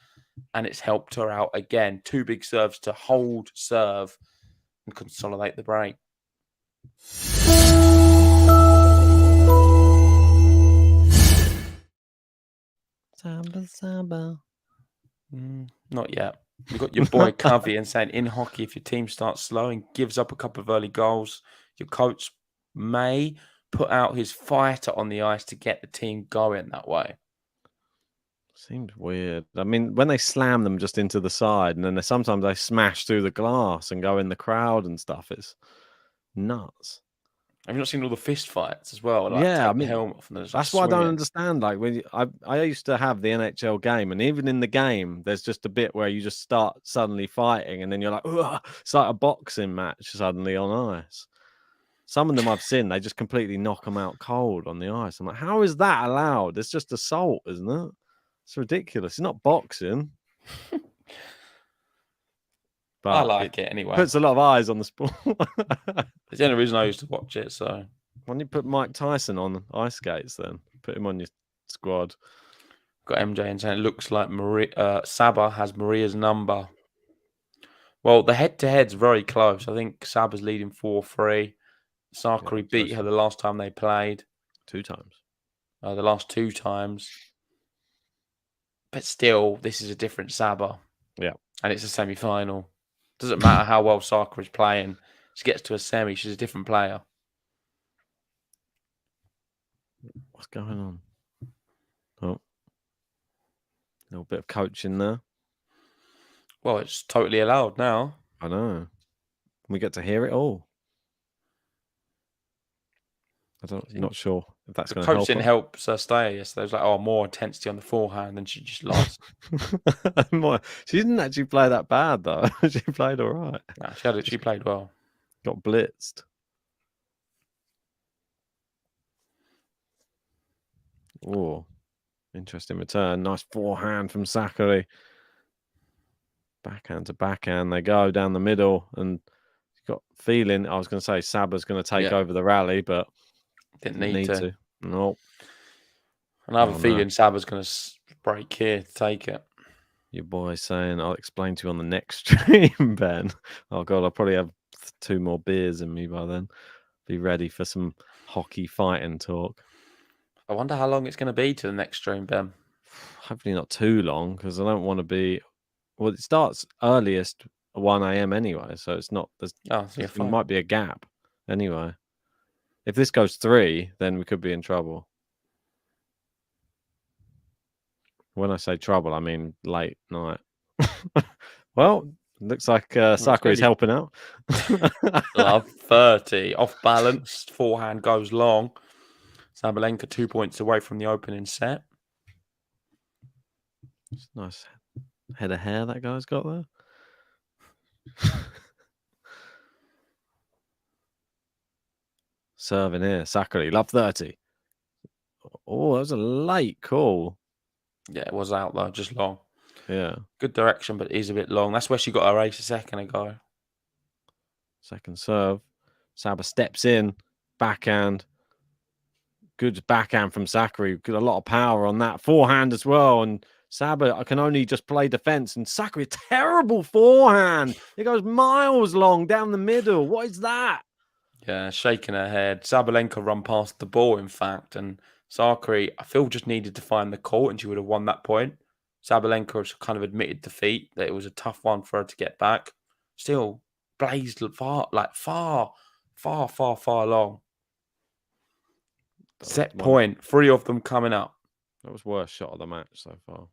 And it's helped her out again. 2 big serves to hold serve and consolidate the break.
Samba.
Not yet. You've got your boy Covey and saying in hockey, if your team starts slow and gives up a couple of early goals, your coach may put out his fighter on the ice to get the team going that way.
Seems weird. I mean, when they slam them just into the side and then sometimes they smash through the glass and go in the crowd and stuff, it's nuts.
Have you not seen all the fist fights as well? Like,
Yeah,
take
I mean,
the helmet off and there's
that's
like
why I don't
swinging.
understand. Like when I used to have the NHL game, and even in the game, there's just a bit where you just start suddenly fighting, and then you're like, ugh, it's like a boxing match suddenly on ice. Some of them I've seen, they just completely knock them out cold on the ice. I'm like, how is that allowed? It's just assault, isn't it? It's ridiculous. It's not boxing. But
I like it anyway.
Puts a lot of eyes on the sport.
It's the only reason I used to watch it. So
why don't you put Mike Tyson on ice skates then? Put him on your squad.
got MJ and saying it looks like Saba has Maria's number. Well, the head-to-head's very close. I think Saba's leading 4-3. Sakkari beat her the last time they played.
2 times.
The last 2 times. But still, this is a different Saba.
Yeah.
And it's a semi-final. Doesn't matter how well Sakkari's playing. She gets to a semi, she's a different player.
What's going on? Oh. A little bit of coaching there.
Well, it's totally allowed now.
I know. We get to hear it all. Not sure if that's going to help.
Coach didn't help her stay yesterday. It was like, oh, more intensity on the forehand, and she just lost.
She didn't actually play that bad, though. She played all right.
No, she played well.
Got blitzed. Oh, interesting return. Nice forehand from Sakkari. Backhand to backhand. They go down the middle, and got feeling. I was going to say Saba's going to take over the rally, but
didn't need to.
No.
And I have a feeling Saba's going to break here to take it.
Your boy saying, I'll explain to you on the next stream, Ben. Oh, God, I'll probably have 2 more beers in me by then. Be ready for some hockey fighting talk.
I wonder how long it's going to be to the next stream, Ben.
Hopefully not too long, because I don't want to be... Well, it starts earliest 1 a.m. anyway, so it's not... There might be a gap anyway. If this goes 3, then we could be in trouble. When I say trouble, I mean late night. Well, looks like Sakkari's helping out.
Love 30. Off balance. Forehand goes long. SABALENKA 2 points away from the opening set.
It's a nice head of hair that guy's got there. Serving here. Sakkari, love 30. Oh, that was a late call.
Yeah, it was out though, just long.
Yeah.
Good direction, but it is a bit long. That's where she got her ace a second ago.
Second serve. Saba steps in. Backhand. Good backhand from Sakkari. Got a lot of power on that. Forehand as well. And Saba can only just play defense. And Sakkari, terrible forehand. It goes miles long down the middle. What is that?
Yeah, shaking her head. SABALENKA run past the ball, in fact. And Sakkari, I feel, just needed to find the court and she would have won that point. SABALENKA has kind of admitted defeat, that it was a tough one for her to get back. Still, blazed far Far, far, far long.
That was
Set
one-
point. 3 of them coming up.
That was worst shot of the match so far.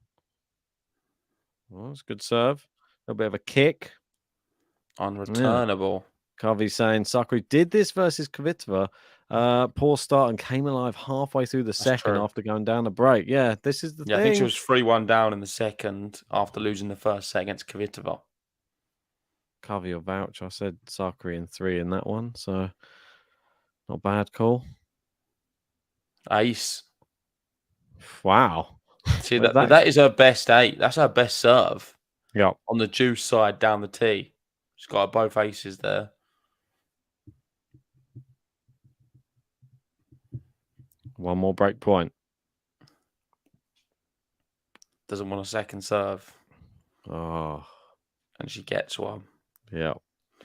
Well, it's a good serve. A bit of a kick.
Unreturnable.
Kavi saying Sakkari did this versus Kvitova. Poor start and came alive halfway through the second
true.
after going down the break. Yeah, this is the
Yeah,
thing.
I think she was 3-1 down in the second after losing the first set against Kvitova.
Kavi or vouch. I said Sakkari in 3 in that one, so not bad call.
Ace.
Wow.
See,
Where's
that is her best 8. That's her best serve.
Yeah.
On the juice side down the tee. She's got both aces there.
One more break point.
Doesn't want a second serve.
Oh,
And she gets one.
yeah.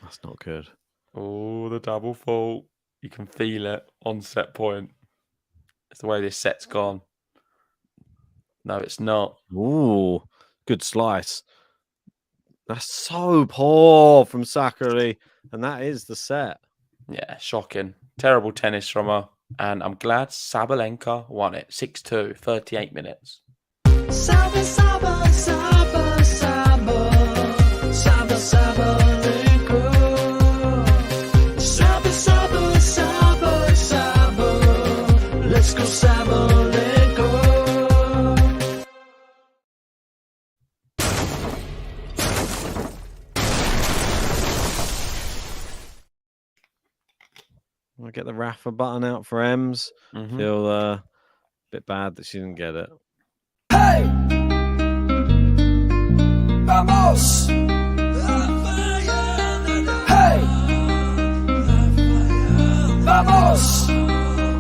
That's not good.
Oh, the double fault. You can feel it on set point. It's the way this set's gone. No, it's not.
Ooh, good slice. That's so poor from Sakkari. And that is the set.
Yeah, shocking. Terrible tennis from her. And I'm glad Sabalenka won it. 6-2, 38 minutes.
Saba, Saba, Saba, Saba. Saba, Sabalenka. Saba, Saba, Saba, Saba. Let's go, Sabalenka. I'll get the Rafa button out for Ems.
Mhm.
Feel a bit bad that she didn't get it.
Hey, vamos. Hey, vamos.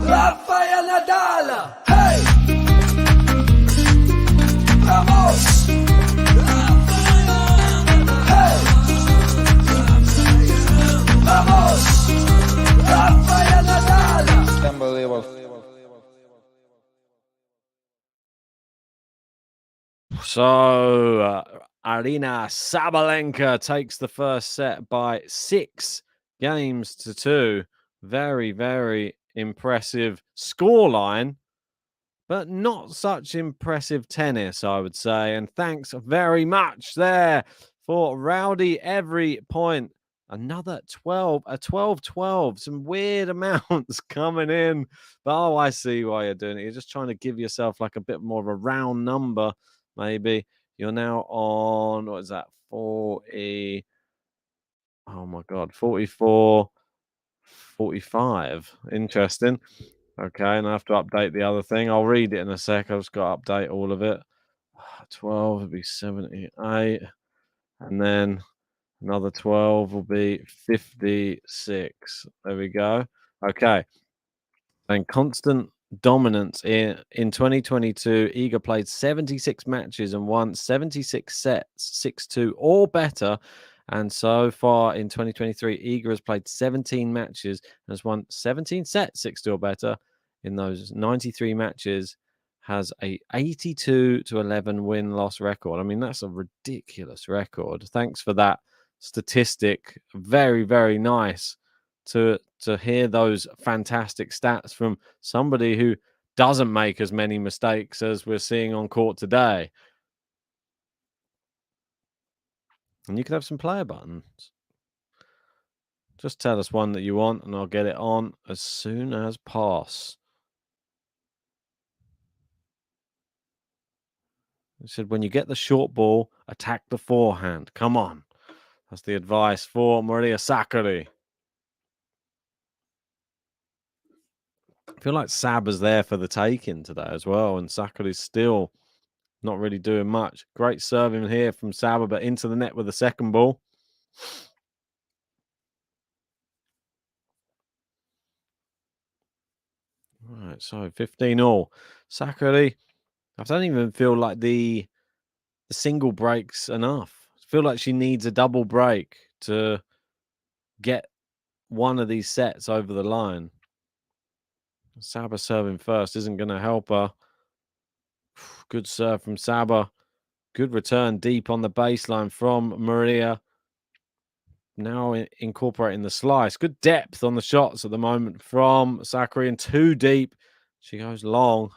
Rafael Nadal. Hey, vamos. Hey, vamos. Rafael Nadal.
Unbelievable.
So, Aryna Sabalenka takes the first set by 6-2. Very, very impressive scoreline, but not such impressive tennis, I would say. And thanks very much there for Rowdy every point. Another 12, a 12-12. Some weird amounts coming in. But I see why you're doing it. You're just trying to give yourself like a bit more of a round number. Maybe you're now on, what is that? 40. Oh my God, 44, 45. Interesting. Okay, and I have to update the other thing. I'll read it in a sec. I've just got to update all of it. 12 would be 78. And then another 12 will be 56. There we go. Okay. And constant dominance in 2022. Iga played 76 matches and won 76 sets, 6-2 or better. And so far in 2023, Iga has played 17 matches and has won 17 sets, 6-2 or better. In those 93 matches, has a 82-11 win-loss record. I mean, that's a ridiculous record. Thanks for that statistic. Very, very nice to hear those fantastic stats from somebody who doesn't make as many mistakes as we're seeing on court today. And you can have some player buttons. Just tell us one that you want and I'll get it on as soon as pass. It said, when you get the short ball, attack the forehand. Come on. That's the advice for Maria Sakkari. I feel like Saba's there for the taking today as well. And Sakkari's still not really doing much. Great serving here from Saba, but into the net with the second ball. All right, so 15-all. Sakkari, I don't even feel like the single break's enough. I feel like she needs a double break to get one of these sets over the line. Saba serving first isn't going to help her. Good serve from Saba. Good return deep on the baseline from Maria. now incorporating the slice. Good depth on the shots at the moment from Sakkari, and too deep. She goes long.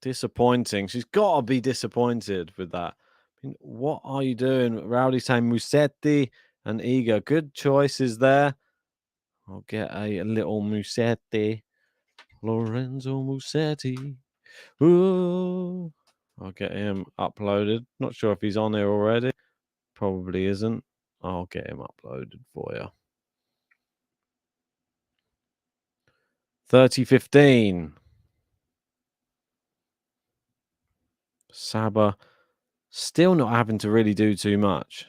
Disappointing. She's got to be disappointed with that. I mean, what are you doing? Rowdy saying Musetti and Iga. Good choices there. I'll get a little Musetti. Lorenzo Musetti. Ooh. I'll get him uploaded. Not sure if he's on here already. Probably isn't. I'll get him uploaded for you. 30-15. Saba still not having to really do too much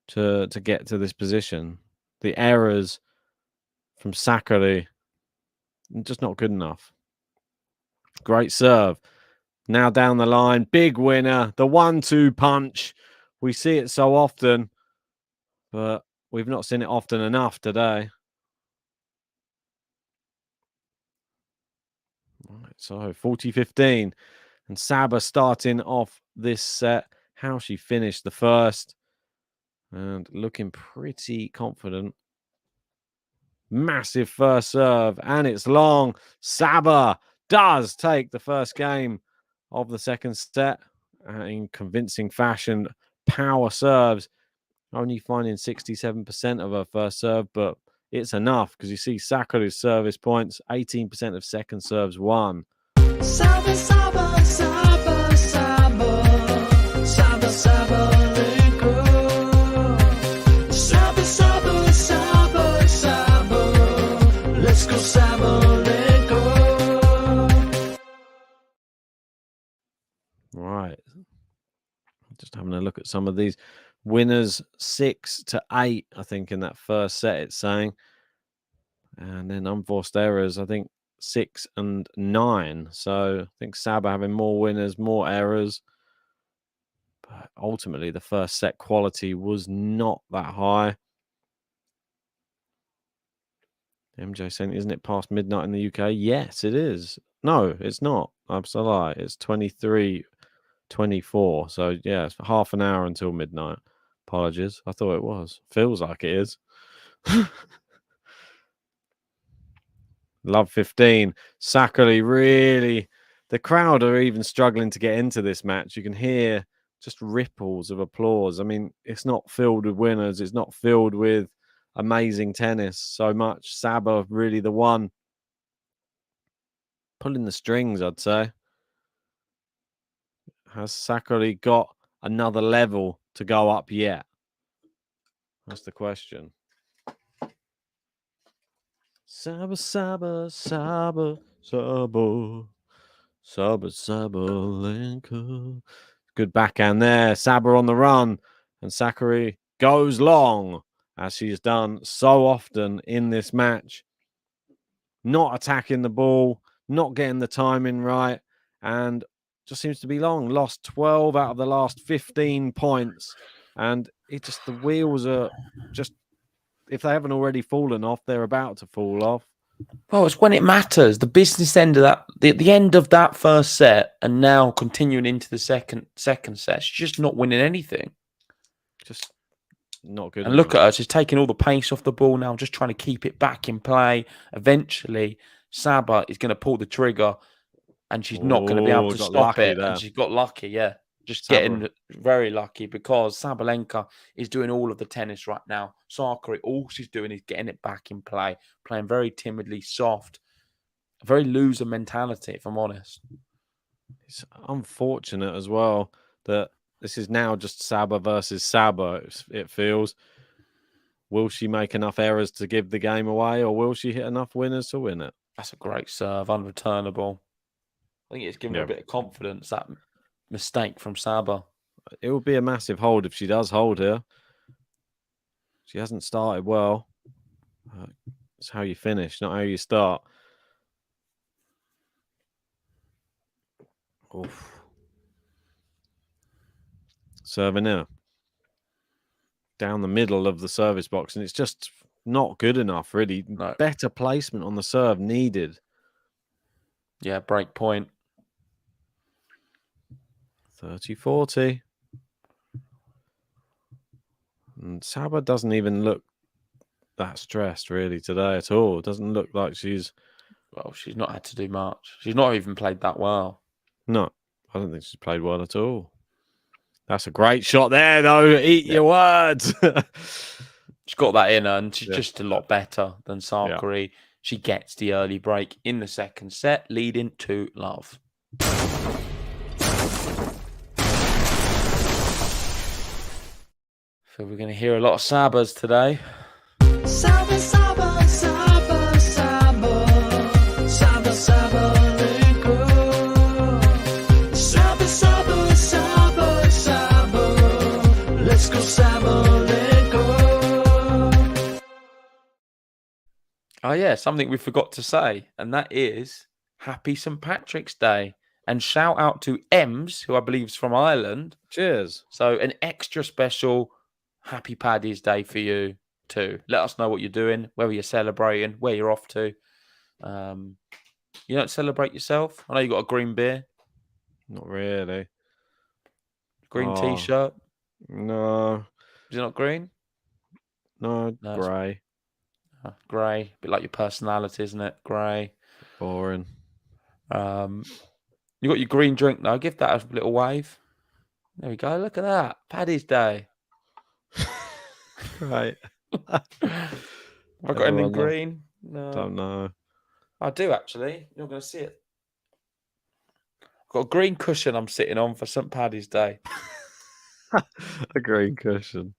to get to this position. The errors from Sakkari just not good enough. Great serve. Now down the line, big winner, the 1-2 punch. We see it so often, but we've not seen it often enough today. Right, so 40-15. And Saba starting off this set. How she finished the first. And looking pretty confident. Massive first serve. And it's long. Saba does take the first game of the second set in convincing fashion. Power serves. Only finding 67% of her first serve, but it's enough because you see Sakkari's service points, 18% of second serves won.
Saba, Saba, Saba, Saba, Saba, Sabalenka. Saba, Saba, Saba, Saba, let's go Sabalenka.
Right. Just having a look at some of these winners, 6-8, I think, in that first set, it's saying. And then unforced errors, I think 6 and 9. So I think Saba having more winners, more errors. But ultimately, the first set quality was not that high. MJ saying, isn't it past midnight in the UK? Yes, it is. No, it's not. That's a lie. It's 23:24. So yeah, it's half an hour until midnight. Apologies. I thought it was. Feels like it is. Love 15. Sakkari really. The crowd are even struggling to get into this match. You can hear just ripples of applause. I mean, it's not filled with winners. It's not filled with amazing tennis so much. Saba really the one pulling the strings, I'd say. Has Sakkari got another level to go up yet? That's the question. Saba, Saba, Saba, Saba, Saba, Sabalenka. Good backhand there. Saba on the run. And Sakkari goes long, as she's done so often in this match. Not attacking the ball, not getting the timing right, and just seems to be long. Lost 12 out of the last 15 points. And it just, the wheels are just, if they haven't already fallen off, they're about to fall off.
Well, it's when it matters. The business end of that, the end of that first set, and now continuing into the second set. She's just not winning anything.
Just not good.
And look at her. She's taking all the pace off the ball now, just trying to keep it back in play. Eventually, Saba is going to pull the trigger, and she's not going to be able to stop it.
There.
And she's got lucky, yeah. Just
Saba.
getting very lucky because Sabalenka is doing all of the tennis right now. Sakkari, all she's doing is getting it back in play, playing very timidly, soft, very loser mentality, if I'm honest.
It's unfortunate as well that this is now just Saba versus Saba, it feels. Will she make enough errors to give the game away, or will she hit enough winners to win it?
That's a great serve, unreturnable. I think it's given her a bit of confidence, that mistake from Saba.
It would be a massive hold if she does hold here. She hasn't started well. It's how you finish, not how you start. Oof. Serving now. Down the middle of the service box, and it's just not good enough, really.
No.
Better placement on the serve needed.
Yeah, break point.
30-40. And Saba doesn't even look that stressed really today at all. It doesn't look like she's...
Well, she's not had to do much. She's not even played that well.
No, I don't think she's played well at all. That's a great shot there, though. Eat your words.
She's got that in her, and she's
Yeah.
just a lot better than Sakkari. She gets the early break in the second set, leading to love. So we're going to hear a lot of Sabas today.
Saba, Saba, Saba, Saba, Saba, Sabalenka. Saba, Saba, Saba, Saba, let's go Sabalenka.
Oh, yeah, something we forgot to say, and that is Happy St. Patrick's Day. And shout out to Ems, who I believe is from Ireland.
Cheers.
So an extra special Happy Paddy's Day for you too. Let us know what you're doing, whether you're celebrating, where you're off to. You don't celebrate yourself? I know you got a green beer,
Not really.
green
Oh.
t-shirt.
No.
Is it not green?
No,
No, it's-
grey.
Grey. A bit like your personality, isn't it? Grey.
Boring.
You got your green drink though. Give that a little wave. There we go. Look at that. Paddy's Day.
Right.
Have I got anything
Everyone loves-
green? No.
Don't know.
I do actually. You're going to see it. I've got a green cushion I'm sitting on for St. Paddy's Day.
A green cushion.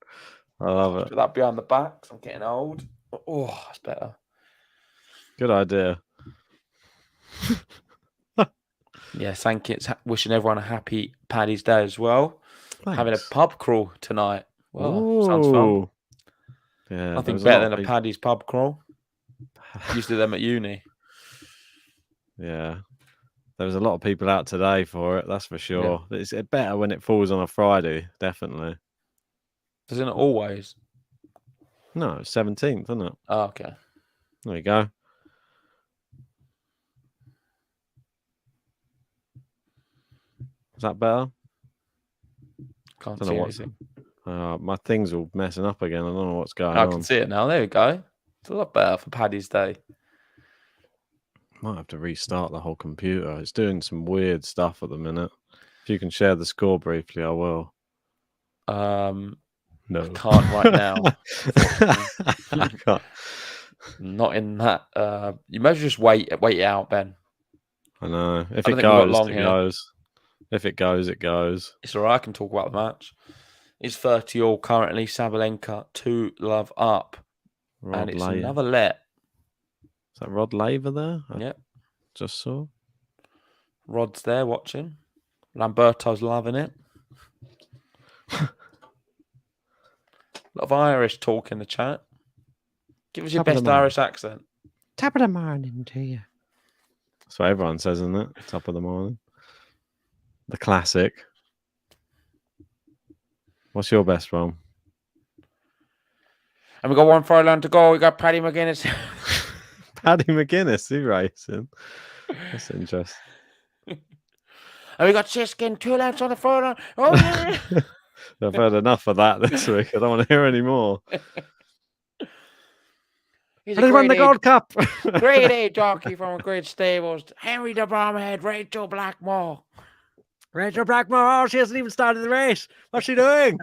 I love it.
Put that behind the back 'cause I'm getting old. Oh, that's better.
Good idea.
Yeah, thank you. It's wishing everyone a happy Paddy's Day as well. Having a
Thanks.
pub crawl tonight. Well, sounds fun.
Ooh. Yeah.
Nothing
there's
better
lot
than
of
a Paddy's pub crawl. Used to do them at uni.
Yeah. There was a lot of people out today for it, that's for sure. It's better when it falls on a Friday, definitely.
Isn't it always?
No, it's 17th, isn't it?
Oh, okay.
There you go. Is that better?
Can't
Don't
see
know what's-
anything.
My thing's all messing up again. I don't know what's going
I
on.
can see it now. There we go. It's a lot better for Paddy's Day.
Might have to restart the whole computer. It's doing some weird stuff at the minute. If you can share the score briefly, I will. No.
I can't right now.
I can't.
Not in that. You may as well just wait it out, Ben.
I know. If
I
it
don't think we've got
goes,
long
it
here.
goes. If it goes, it goes.
It's all right. I can talk about the match. It's 30-all currently. Sabalenka 2-love up.
Rod
And it's
Laver.
another let.
Is that Rod Laver there? I
Yep.
just saw.
Rod's there watching. Lamberto's loving it. A lot of Irish talk in the chat. Give us your
Top of the
best
morning.
Irish accent.
Top of the morning to you. That's what everyone says, isn't it? Top of the morning. The classic. What's your best one?
And we got one furlong to go. We got Paddy McGuinness.
Paddy McGuinness, he racing. That's interesting.
And we got Siskin 2 lengths on the furlong. Oh, yeah.
I've heard enough of that this week. I don't want to hear any more.
He's
I did win the Gold Cup.
Great A jockey from a great stables. Henry de Bromhead, Rachel Blackmore.
Rachel Blackmore, oh, she hasn't even started the race. What's she doing?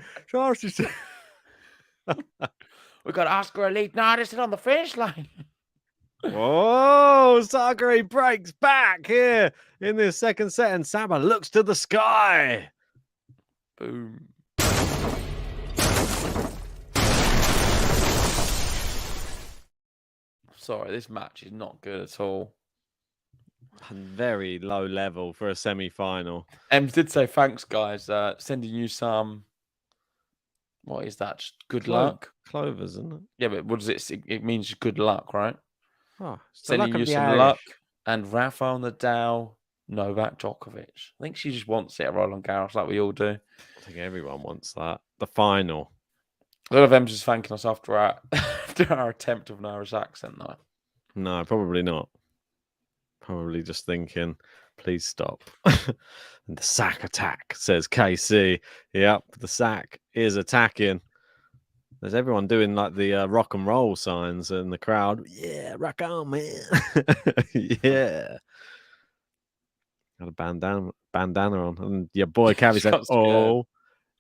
She's...
We got Oscar Elite Nardisson on the finish line.
Whoa, Sakkari breaks back here in this second set, and Saba looks to the sky.
Boom. Sorry, this match is not good at all.
Very low level for a semi-final.
Ems did say thanks, guys. Sending you some. What is that? Just good luck.
Clovers, isn't it?
Yeah, but what does it? It means good luck, right?
Oh, it's the
Sending
luck
you
of the
some
Irish.
luck. And Rafael Nadal, Novak Djokovic. I think she just wants it at Roland Garros, like we all do.
I think everyone wants that. The final.
A lot of Ems is thanking us after our after our attempt of an Irish accent, though.
No, probably not. Probably just thinking, please stop. And the sack attack, says KC. Yep, the sack is attacking. There's everyone doing like the rock and roll signs in the crowd. Yeah, rock on, man. Yeah. Got a bandana on. And your boy Cavi's like,
Got scared.
oh,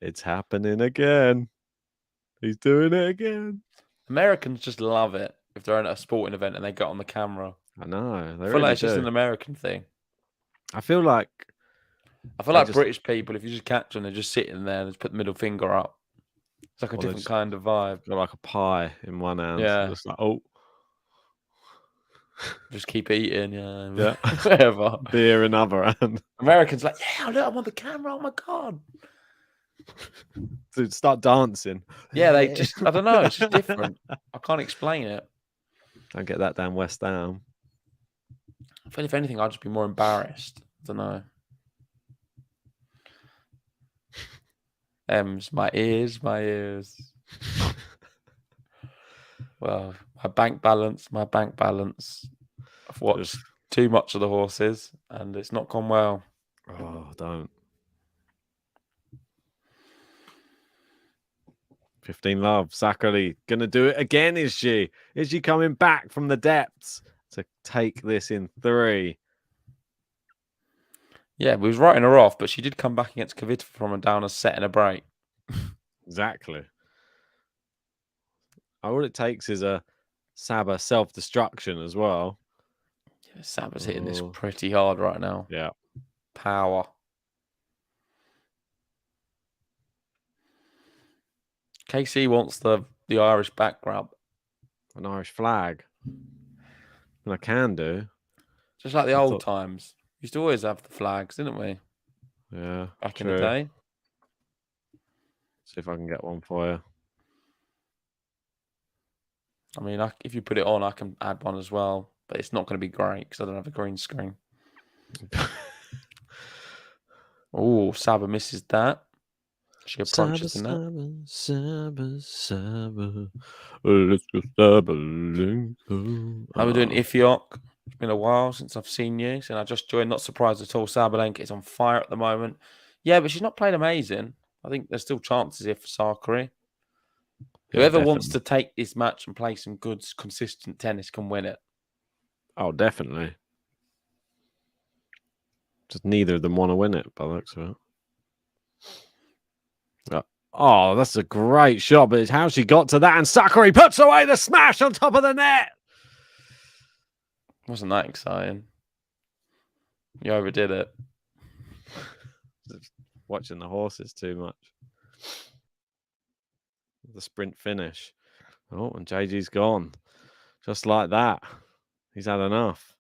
it's happening again. He's doing it again.
Americans just love it if they're at a sporting event and they get on the camera.
I know.
I
They
feel
really
like it's just
do.
an American thing.
I feel like
I feel
they
like
just-
British people, if you just catch them, they're just sitting there and just put the middle finger up. It's like a
Or they
different
just-
kind of vibe.
got like a pie in one hand.
Yeah.
Just like, oh,
Just keep eating, yeah.
Yeah.
Whatever.
beer in other hand.
Americans like, yeah, look, I'm on the camera. Oh my god.
Dude, start dancing.
Yeah, they just, I don't know, it's just different. I can't explain it.
Don't get that down West Ham.
I feel if anything, I'd just be more embarrassed. I don't know. My ears. Well, my bank balance. I've watched
Just-
too much of the horses, and it's not gone well.
Oh, don't. 15 love. Sakkari gonna do it again, is she? Is she coming back from the depths to take this in 3?
Yeah, we was writing her off, but she did come back against Kvitova from a down a set and a break.
Exactly. All it takes is a Saba self-destruction as well.
Yeah, Saba's hitting this
Oh.
pretty hard right now.
Yeah.
Power. KC wants the Irish back grab.
An Irish flag. And I can do.
Just like the
I
old
thought-
times. We used to always have the flags, didn't we?
Yeah.
Back in the
true.
day.
See if I can get one for you.
I mean, if you put it on, I can add one as well. But it's not going to be great because I don't have a green screen. Oh, Saba misses that. She approaches the net.
Saba. Let's go Sabalenka.
How are we doing, Ifiok? It's been a while since I've seen you. And I just joined, not surprised at all. Sabalenka is on fire at the moment. Yeah, but she's not played amazing. I think there's still chances here for Sakkari. Whoever wants to take this match and play some good, consistent tennis can win it.
Oh, definitely. Just neither of them want to win it, by the looks of it. Oh, that's a great shot, but it's how she got to that. And Sakkari puts away the smash on top of the net.
Wasn't that exciting? You overdid it.
Watching the horses too much. The sprint finish. Oh, and JG's gone. Just like that. He's had enough.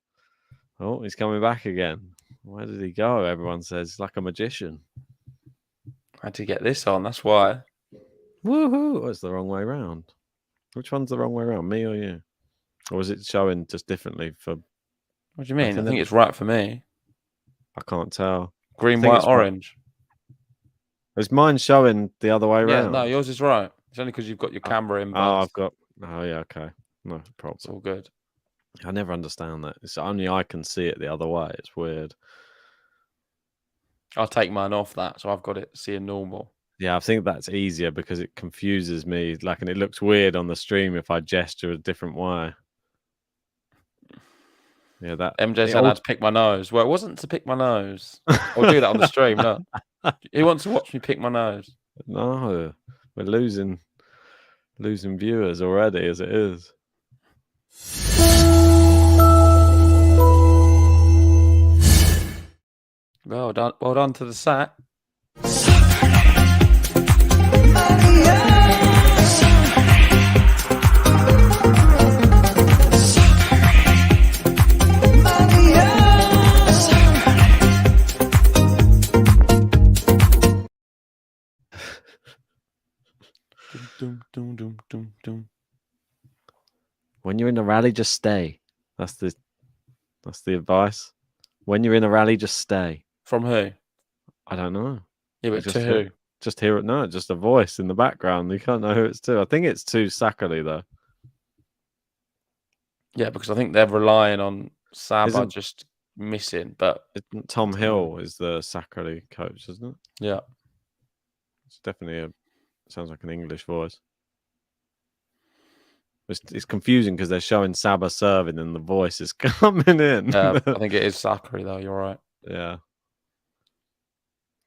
Oh, he's coming back again. Where did he go? Everyone says he's like a magician.
Had to get this on, that's why.
Woohoo! Oh, it's the wrong way round. Which one's the wrong way round? Me or you? Or is it showing just differently for...
What do you mean? I
think
think
that-
it's right for me.
I can't tell.
Green,
think
white,
it's right.
orange.
Is mine showing the other way
Yeah,
round?
no, yours is right. It's only because you've got your camera in.
Oh, I've got... Oh, yeah, okay. No problem.
It's all good.
I never understand that. It's only I can see it the other way. It's weird.
I'll take mine off that, so I've got it seeing normal.
Yeah, I think that's easier because it confuses me. Like, and it looks weird on the stream if I gesture a different way. Yeah, that
MJ said I had to pick my nose. Well, it wasn't to pick my nose. I'll do that on the stream. No, who wants to watch me pick my nose?
No, we're losing viewers already as it is.
Well done to the sack. Dum, dum, dum, dum, dum.
When you're in a rally, just stay. That's the advice. When you're in a rally, just stay.
From who?
I don't know.
Yeah,
I
but
just
to
hear-
who?
Just hear it. No, just a voice in the background. You can't know who it's to. I think it's to Sakkari though.
Yeah, because I think they're relying on Saba
Isn't-
just missing. But
Tom Hill is the Sakkari coach, isn't it?
yeah,
It's definitely sounds like an English voice.
It's confusing because they're showing Saba serving and the voice is coming in.
I think it is Sakkari though. You're right.
Yeah.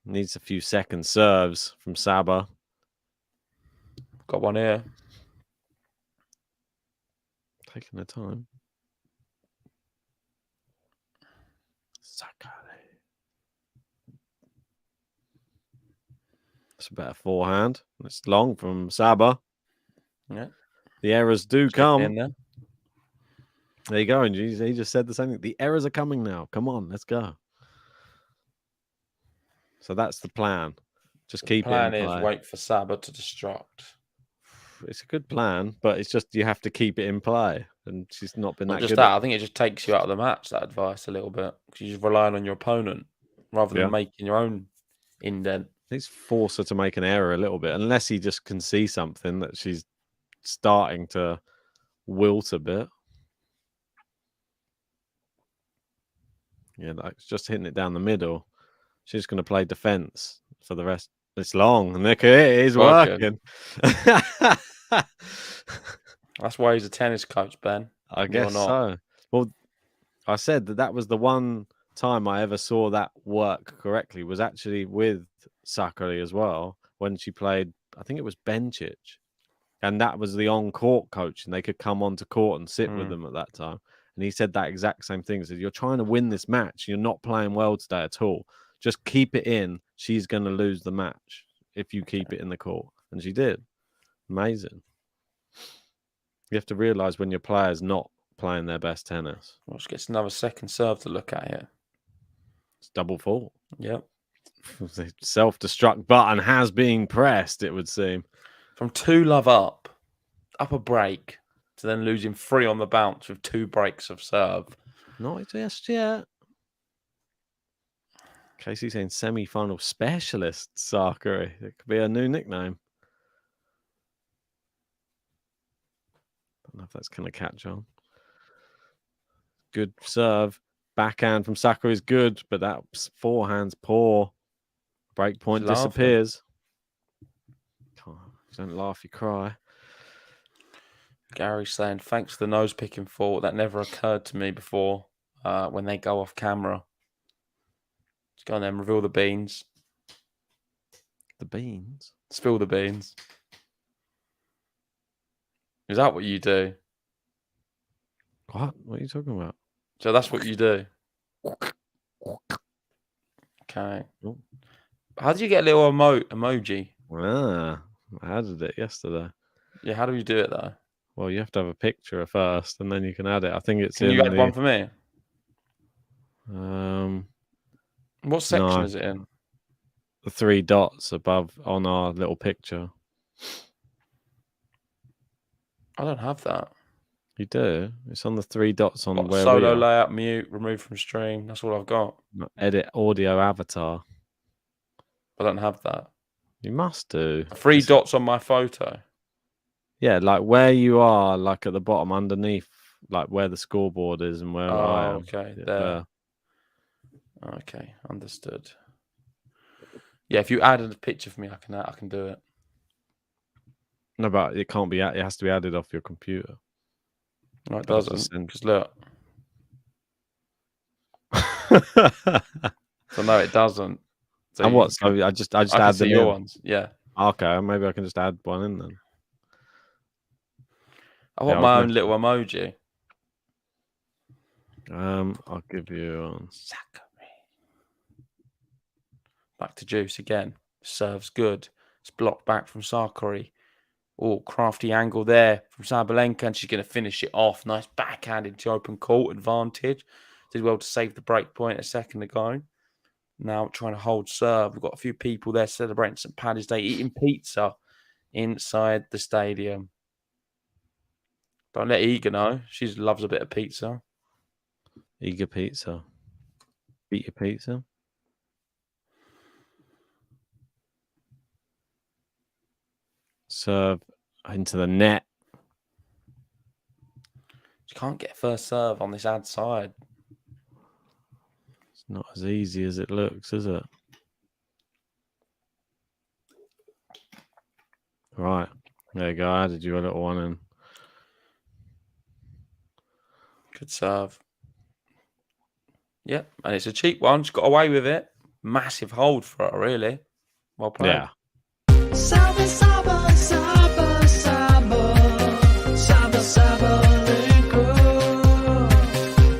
Needs a few second serves from Saba.
Got one here.
Taking the time. Sakkari. It's a better forehand. It's long from Saba.
Yeah.
The errors do
Stick it in
come.
there.
There you go. And he just said the same thing. The errors are coming now. Come on, let's go. So that's the plan. Just keep
Plan
it in
is
play.
wait for Saba to destruct.
It's a good plan, but it's just you have to keep it in play. And she's not been
Not
that
just
good.
that, I think it just takes you out of the match, that advice, a little bit. Because you're just relying on your opponent rather than
Yeah.
making your own indent.
He's forced her to make an error a little bit, unless he just can see something that she's starting to wilt a bit. Yeah, like just hitting it down the middle. She's going to play defense for the rest. It's long, and look at it, it is working.
That's why he's a tennis coach, Ben.
I
You're
guess
not.
so. Well, I said that was the one time I ever saw that work correctly was actually with Sakkari as well when she played. I think it was Bencic, and that was the on-court coach, and they could come onto court and sit with them at that time. And he said that exact same thing. He said, "You're trying to win this match. You're not playing well today at all. Just keep it in. She's going to lose the match if you keep it in the court." And she did. Amazing. You have to realize when your player's not playing their best tennis.
Well, she gets another second serve to look at here.
It's double fault.
Yep.
The self-destruct button has been pressed, it would seem.
From 2-love up a break, to then losing 3 on the bounce with 2 breaks of serve.
Not just yet. Casey saying semi-final specialist, Sakkari. It could be a new nickname. Don't know if that's going to catch on. Good serve. Backhand from Sakkari is good, but that forehand's poor. Break point disappears. If you don't laugh, you cry.
Gary's saying, thanks for the nose-picking fault. That never occurred to me before when they go off camera. Let's go on then, reveal the beans.
The beans?
Spill the beans. Is that what you do?
What? What are you talking about?
So that's what you do? Okay.
Oh.
How did you get a little emoji?
Ah, I added it yesterday.
Yeah, how do you do it though?
Well, you have to have a picture first, and then you can add it. I think it's
Can
in
you add one for me? What section is it in?
The 3 dots above on our little picture.
I don't have that.
You do. It's on the 3 dots on
Got
where
solo
we are.
layout, mute, remove from stream. That's all I've got.
Edit audio avatar.
I don't have that.
You must do.
3 dots on my photo.
Yeah, like where you are, like at the bottom underneath, like where the scoreboard is and where I am.
Okay,
Yeah,
there. Okay, understood. Yeah, if you added a picture for me, I can do it.
No, but it can't be. It has to be added off your computer.
No, it
That's
doesn't. Because look.
the
So no, it doesn't. So
and what? So I just
I can
add
see
them
your
in.
ones. Yeah.
Okay, maybe I can just add one in then.
I want my own little emoji.
I'll give you
Sakkari. Back to Juice again. Serves good. It's blocked back from Sakkari. Oh, crafty angle there from SABALENKA, and she's going to finish it off. Nice backhand into open court advantage. Did well to save the break point a second ago. Now trying to hold serve. We've got a few people there celebrating St. Paddy's Day, eating pizza inside the stadium. Don't let Eager know. She loves a bit of pizza.
Eager pizza. Eat your pizza. Serve into the net.
She can't get first serve on this ad side.
It's not as easy as it looks, is it? Right. There you go. I added you a little one in.
Good serve. Yep, and it's a cheap one. She's got away with it. Massive hold for her, really. Well played.
Yeah.
Saba, saba, saba, saba, saba, sabalenka.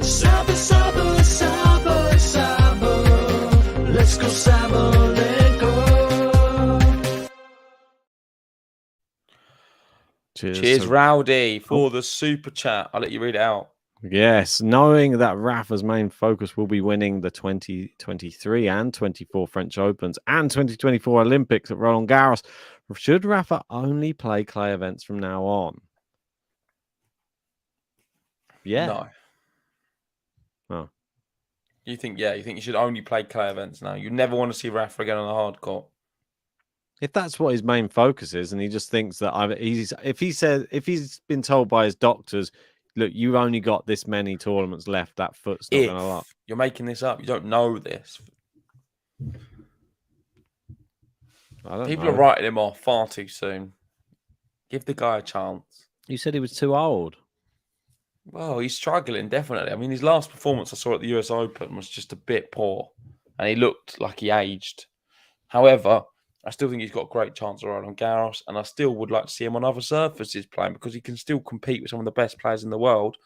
Saba, saba, saba, saba. Let's go, Sabalenka.
Cheers,
to-
Rowdy, for the super chat. I'll let you read it out.
Yes, knowing that Rafa's main focus will be winning the 2023 and 24 French Opens and 2024 Olympics at Roland Garros, should Rafa only play clay events from now on? Yeah.
No.
Oh.
You think you should only play clay events now. You never want to see Rafa again on the hard court.
If that's what his main focus is, and he just thinks that if he's been told by his doctors, look, you've only got this many tournaments left, that foot's not going to lock.
You're making this up. You don't know this.
I don't
People
know.
are writing him off far too soon. Give the guy a chance.
You said he was too old.
Well, he's struggling, definitely. I mean, his last performance I saw at the US Open was just a bit poor, and he looked like he aged. However, I still think he's got a great chance of Roland Garros, and I still would like to see him on other surfaces playing because he can still compete with some of the best players in the world.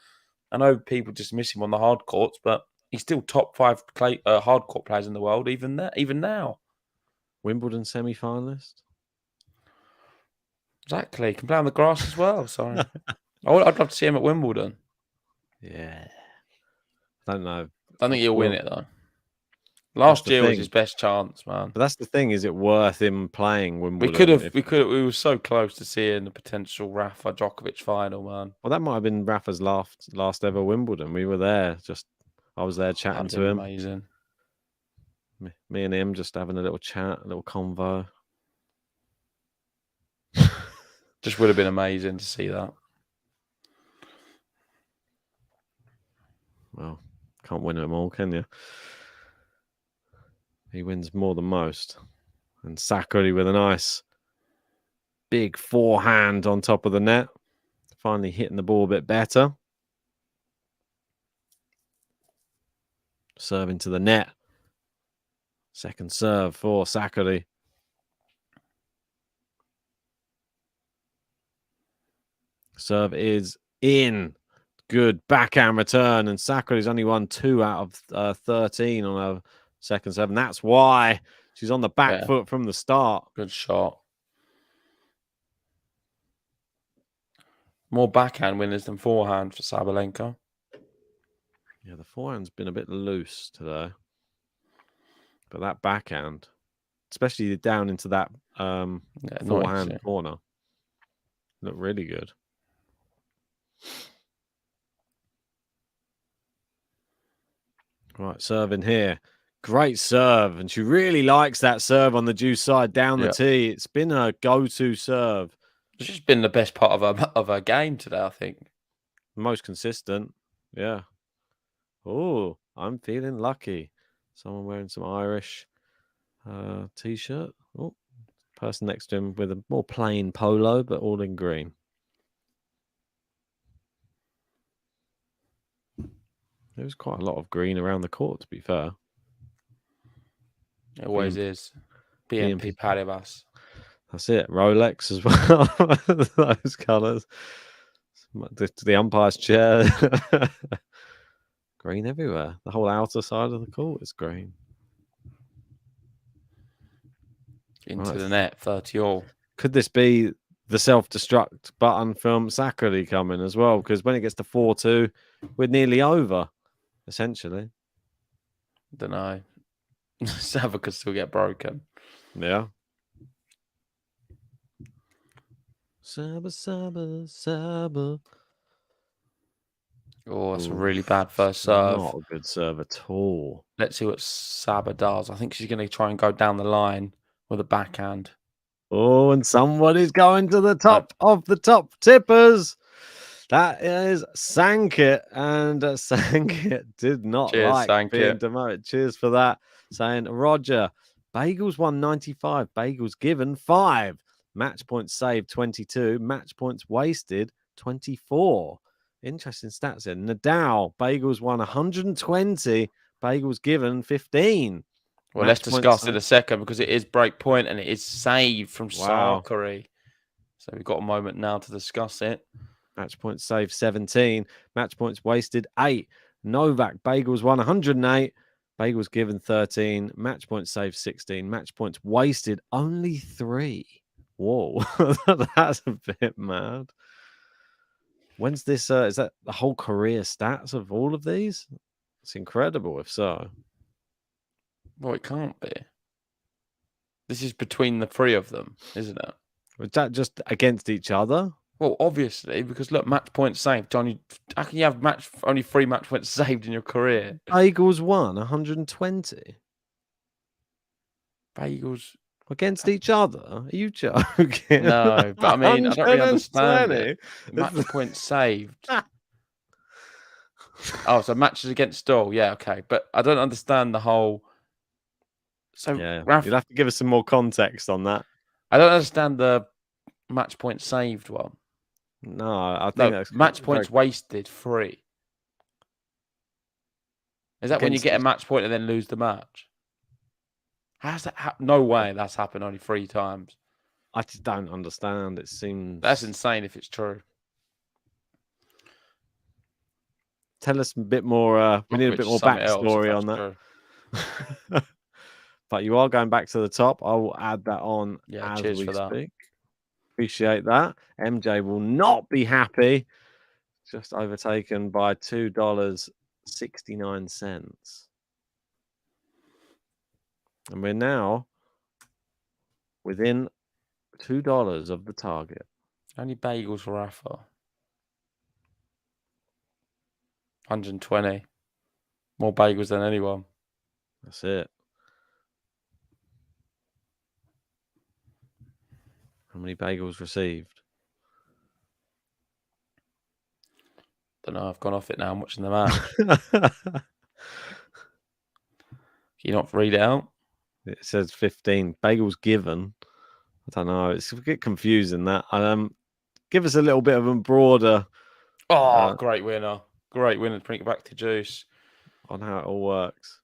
I know people dismiss him on the hard courts, but he's still top 5 hard court players in the world, even now.
Wimbledon semi-finalist.
Exactly. He can play on the grass as well. Sorry. I'd love to see him at Wimbledon.
Yeah. I don't know.
I think he'll win it, though.
That's
Last
the
year was
thing.
his best chance, man.
But that's the thing. Is it worth him playing Wimbledon?
We were so close to seeing the potential Rafa Djokovic final, man.
Well, that might have been Rafa's last ever Wimbledon. We were there. I was there chatting to him.
Amazing.
Me and him just having a little chat, a little convo.
Just would have been amazing to see that.
Well, can't win them all, can you? He wins more than most. And Sakkari with a nice big forehand on top of the net. Finally hitting the ball a bit better. Serving to the net. Second serve for Sakkari. Serve is in. Good backhand return. And Sakkari's only won 2 out of 13 on her second serve. And that's why she's on the back foot from the start.
Good shot. More backhand winners than forehand for Sabalenka.
Yeah, the forehand's been a bit loose today. But that backhand, especially down into that forehand corner, looked really good. Right, serving here. Great serve. And she really likes that serve on the due side down the tee. It's been her go-to serve.
It's just been the best part of her game today, I think.
Most consistent. Yeah. Oh, I'm feeling lucky. Someone wearing some Irish t-shirt. Oh, person next to him with a more plain polo, but all in green. There was quite a lot of green around the court, to be fair.
It always is. BNP Paribas.
That's it. Rolex as well. Those colours. The umpire's chair. Green everywhere. The whole outer side of the court is green.
Into the net, 30 all.
Could this be the self-destruct button from Sakkari coming as well? Because when it gets to 4-2, we're nearly over, essentially.
Don't know. Sava could still get broken.
Yeah. Saba, Saba, Saba.
Oh, that's a really bad first serve.
Not a good serve at all.
Let's see what Saba does. I think she's going to try and go down the line with a backhand.
Oh, and somebody's going to the top of the top tippers. That is Sankit. And Sankit did not being demoted. Cheers for that. Saying, Roger, Bagels won 95. Bagels given 5. Match points saved 22. Match points wasted 24. Interesting stats here. Nadal, Bagels won 120, Bagels given 15.
Well,
Match
let's
point
discuss in
saved.
a second because it is break point and it is saved from
Wow.
Sakkkari. So we've got a moment now to discuss it.
Match points saved 17. Match points wasted 8. Novak, Bagels won 108. Bagels given 13. Match points saved 16. Match points wasted only 3. Whoa, that's a bit mad. When's this? Is that the whole career stats of all of these? It's incredible if so.
Well, it can't be. This is between the three of them, isn't it?
Was that just against each other?
Well, obviously, because look, match points saved. Only how can you have only 3 match points saved in your career?
Bagels won 120
Bagels.
against each other. Are you joking?
No, but I mean, I don't really understand
120?
it. Match points saved. Oh, so matches against all. Yeah, okay. But I don't understand the whole. So,
Yeah,
Raf,
you'll have to give us some more context on that.
I don't understand the match points saved one.
No, I think
No,
that's
match
very
points wasted 3. Is that when you
against
get a
each-
match point and then lose the match? How's that? No way that's happened only 3 times.
I just don't understand. It seems
That's insane if it's true.
Tell us a bit more. We need a
Which
bit
is
more
something else, if
backstory on
that's
that.
true.
But you are going back to the top. I will add that on
Yeah,
as
cheers
we
for that.
speak. Appreciate that. MJ will not be happy. Just overtaken by $2.69. And we're now within $2 of the target.
Only bagels for Rafa. 120. More bagels than anyone.
That's it. How many bagels received?
Don't know. I've gone off it now. I'm watching the match. Can you not read it out?
It says 15 bagels given. I don't know. It's a bit confusing that. Give us a little bit of a broader
Oh, great winner. Great winner to bring it back to Juice.
on how it all works.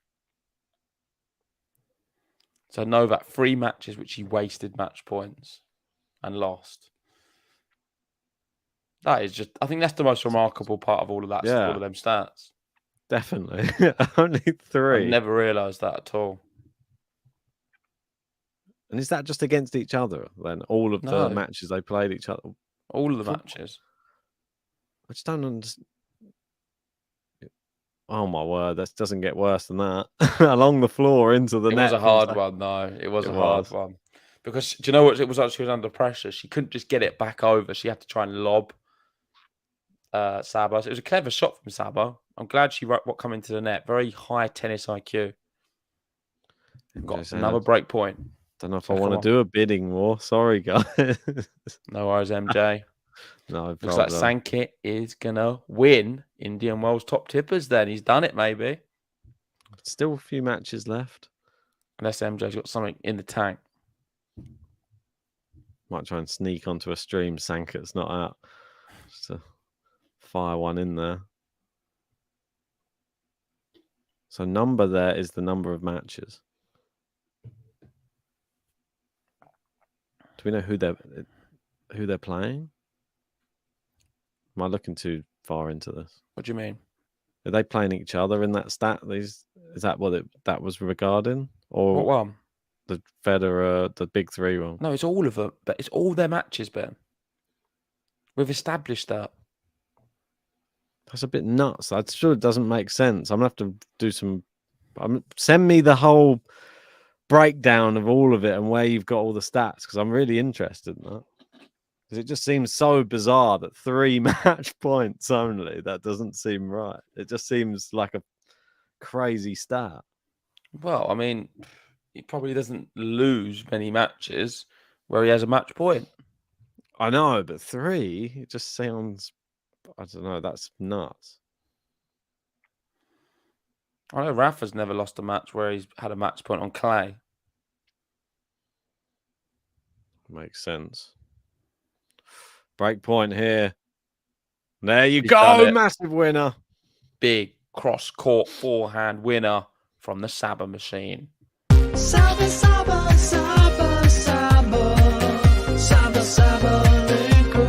So Novak, 3 matches which he wasted match points and lost. That is just, I think that's the most remarkable part of all of that,
Yeah.
all of them stats.
Definitely. Only 3.
I never realised that at all.
And is that just against each other then? All of
No.
the matches they played each other?
All of the matches.
I just don't understand. Oh my word, that doesn't get worse than that. Along the floor into the
It
net.
was a hard one, though. It was
It
a hard
was.
one. Because, do you know what? It was like she was under pressure. She couldn't just get it back over. She had to try and lob Saba. So it was a clever shot from Saba. I'm glad she what come into the net. Very high tennis IQ. Got another break point.
Don't know if
So
I want
come
to do a bidding war. Sorry, guys.
No worries, MJ.
No
Looks
problem.
like Sankit is going to win Indian Wells top tippers then. He's done it, maybe.
Still a few matches left.
Unless MJ's got something in the tank.
Might try and sneak onto a stream. Sanket's not out. Just to fire one in there. So number there is the number of matches. Do we know who they're playing? Am I looking too far into this?
What do you mean?
Are they playing each other in that stat? Is that what that was regarding? Or
What one?
the Federer, the big 3 one?
No, it's all of them. But it's all their matches, Ben. We've established that.
That's a bit nuts. I'm sure it doesn't make sense. I'm gonna have to do some. Send me the whole breakdown of all of it and where you've got all the stats, because I'm really interested in that. Because it just seems so bizarre that 3 match points only. That doesn't seem right. It just seems like a crazy stat.
Well, I mean, he probably doesn't lose many matches where he has a match point.
I know, but 3, it just sounds. I don't know. That's nuts.
I know Rafa's never lost a match where he's had a match point on clay.
Makes sense. Break point here.
There you
He's done
go.
it.
Massive winner.
Big cross-court forehand winner from the Saba machine.
Saba, Saba, Saba, Saba, Saba, Sabalenka.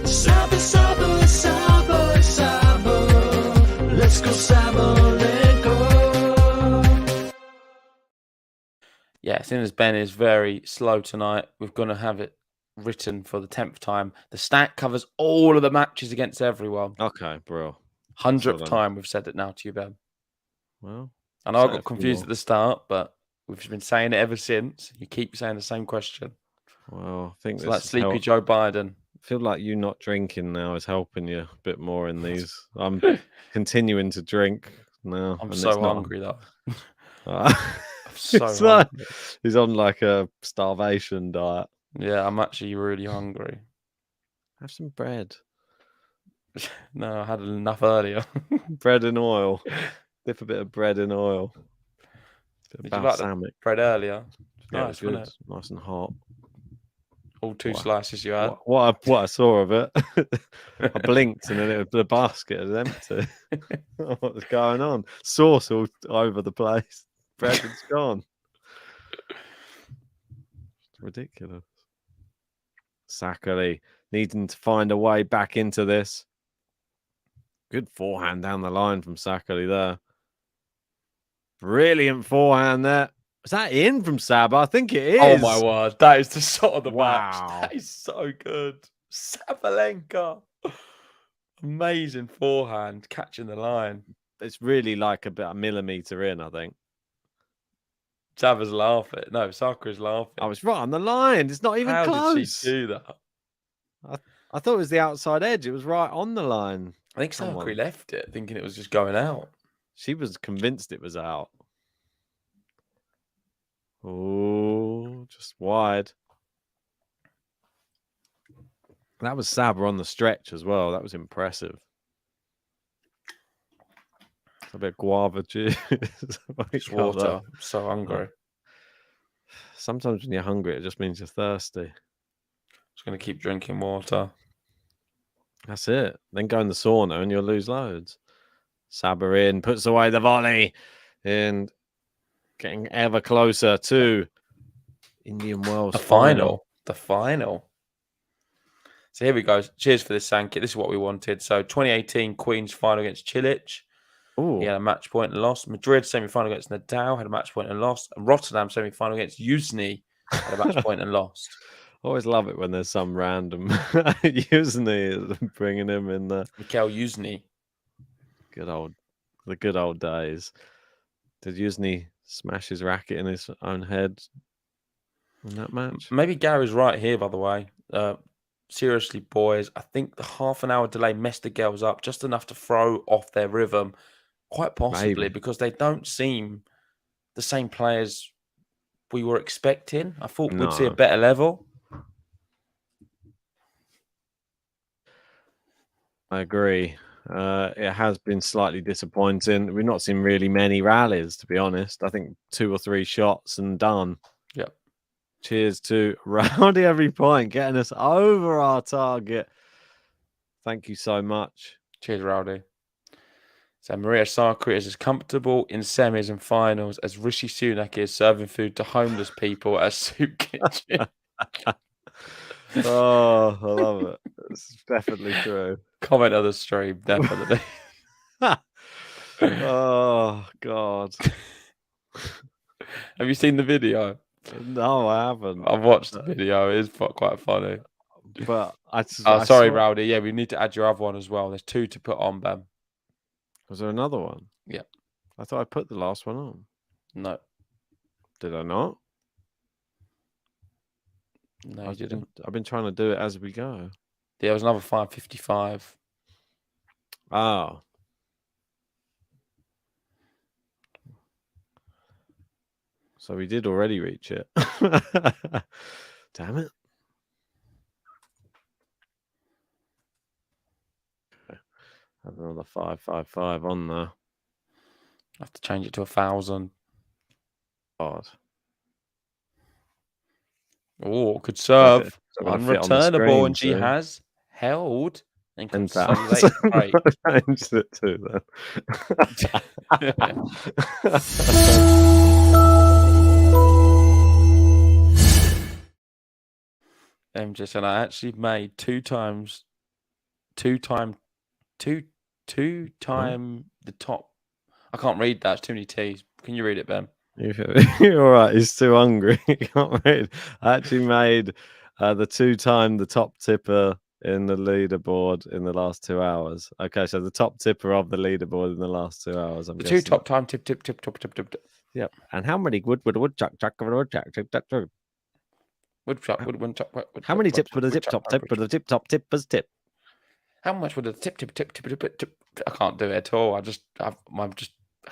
Saba, Saba, Saba, Saba, let's go Sabalenka.
Yeah, seeing as Ben is very slow tonight, we're going to have it written for the 10th time. The stat covers all of the matches against everyone.
Okay, bro.
100th
then.
time we've said it now to you, Ben.
Well,
I know I
say
got
a few
confused
more.
at the start, but we've been saying it ever since. You keep saying the same question.
Well, I think
It's
this
like
is
Sleepy Joe Biden.
I feel like you not drinking now is helping you a bit more in these. I'm continuing to drink now.
I'm
and
so
it's not-
hungry, though.
I'm
so
it's like,
hungry.
he's on like a starvation diet.
Yeah, I'm actually really hungry.
Have some bread.
No, I had enough earlier.
Bread and oil. Dip a bit of bread in oil. Bit of
Did you like the
balsamic.
bread earlier?
Yeah,
Nice,
it was
wasn't
good.
it?
Nice and hot.
All two
Wow.
slices you had.
What I saw of it, I blinked and then the basket was empty. What was going on? Sauce all over the place. Bread is gone. It's ridiculous. Sakkari needing to find a way back into this. Good forehand down the line from Sakkari there. Brilliant forehand there. Is that in from Saba? I think it is.
Oh my word, that is the sort of the match.
Wow.
That is so good. Sabalenka. Amazing forehand, catching the line.
It's really like about a millimeter in, I think.
Saba's laughing. No, Sakura's laughing.
I was right on the line. It's not even
How
close.
did she do that?
I thought it was the outside edge. It was right on the line.
I think
Come
Sakura
on.
left it, thinking it was just going out.
She was convinced it was out. Oh, just wide. That was Saba on the stretch as well. That was impressive. A bit of guava juice.
Just water. I'm so hungry.
Sometimes when you're hungry, it just means you're thirsty.
Just going to keep drinking water.
That's it. Then go in the sauna and you'll lose loads. Saba in, puts away the volley, and getting ever closer to Indian Wells
The final. The final. So here we go. Cheers for this, Sankit. This is what we wanted. So 2018 Queen's final against Cilic.
Ooh.
He had a match point and lost. Madrid semi-final against Nadal had a match point and lost. And Rotterdam semi-final against Yuzny had a match point and lost.
I always love it when there's some random Yuzny bringing him in there.
Mikhail Yuzny.
The good old days. Did Yuzny smash his racket in his own head in that match?
Maybe Gary's right here, by the way. Seriously, boys, I think the half an hour delay messed the girls up just enough to throw off their rhythm. Quite possibly,
Maybe.
because they don't seem the same players we were expecting. I thought we'd see a
No.
better level.
I agree. It has been slightly disappointing. We've not seen really many rallies, to be honest. I think 2 or 3 shots and done.
Yep.
Cheers to Rowdy every point, getting us over our target. Thank you so much.
Cheers, Rowdy. So Maria Sakkari is as comfortable in semis and finals as Rishi Sunak is serving food to homeless people at a soup kitchen.
Oh, I love it. It's definitely true.
Comment on the stream, definitely.
Oh, God.
Have you seen the video?
No, I haven't.
I've watched the video. It is quite funny.
But I
Sorry,
saw...
Rowdy. Yeah, we need to add your other one as well. There's 2 to put on, Ben.
Was there another one?
Yeah.
I thought I put the last one on.
No.
Did I not?
No, you didn't.
I've been trying to do it as we go.
There was another 5:55.
Oh. So we did already reach it. Damn it. Okay. Have another 555 on there.
I have to change it to 1,000.
God.
Oh, good serve.
So I've gotta fit on the
Unreturnable,
screen
and she
too.
has held and
10,000.
consolidate the break.
I changed it to then.
MJ and I actually made two times the top. I can't read that. It's too many T's. Can you read it, Ben?
You're all right. He's too hungry. He can't read. I actually made the 2-time the top tipper in the leaderboard in the last 2 hours. Okay, so the top tipper of the leaderboard in the last 2 hours. I'm
The
guessing.
2 top time tip.
Yep. And how many woodchuck? How many tips would the tip top tippers tip?
How much would the tip? I can't do it at all. I